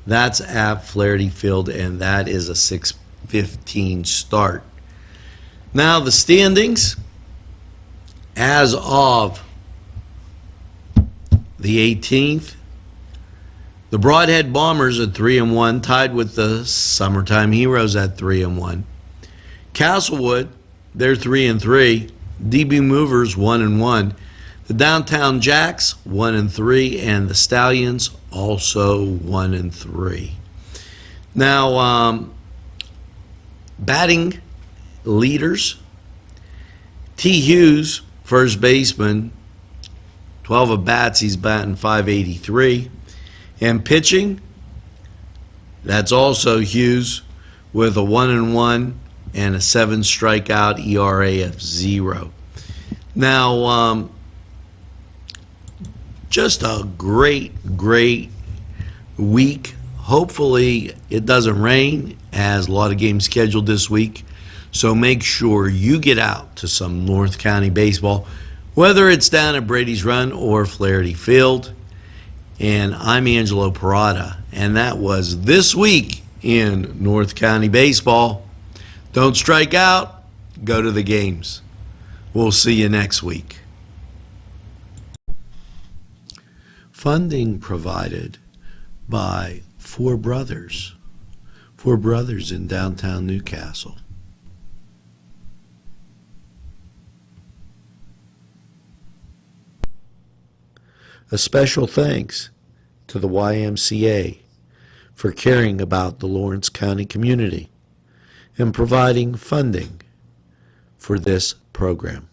That's at Flaherty Field, and that is a 6:15 start. Now the standings as of the 18th, the Broadhead Bombers at 3-1, tied with the Summertime Heroes at 3-1. Castlewood, they're 3-3. Debosmovers 1-1. The Downtownjacks 1-3, and the Stallions also 1-3. Now, batting leaders: T. Hughes, first baseman, 12 at bats, he's batting .583. And pitching, that's also Hughes with a 1-1 and a 7 strikeout ERA of 0. Now, just a great week. Hopefully it doesn't rain, as a lot of games scheduled this week. So make sure you get out to some North County baseball, whether it's down at Brady's Run or Flaherty Field. And I'm Angelo Parada, and that was This Week in North County Baseball. Don't strike out, go to the games. We'll see you next week. Funding provided by Four Brothers in downtown Newcastle. A special thanks to the YMCA for caring about the Lawrence County community and providing funding for this program.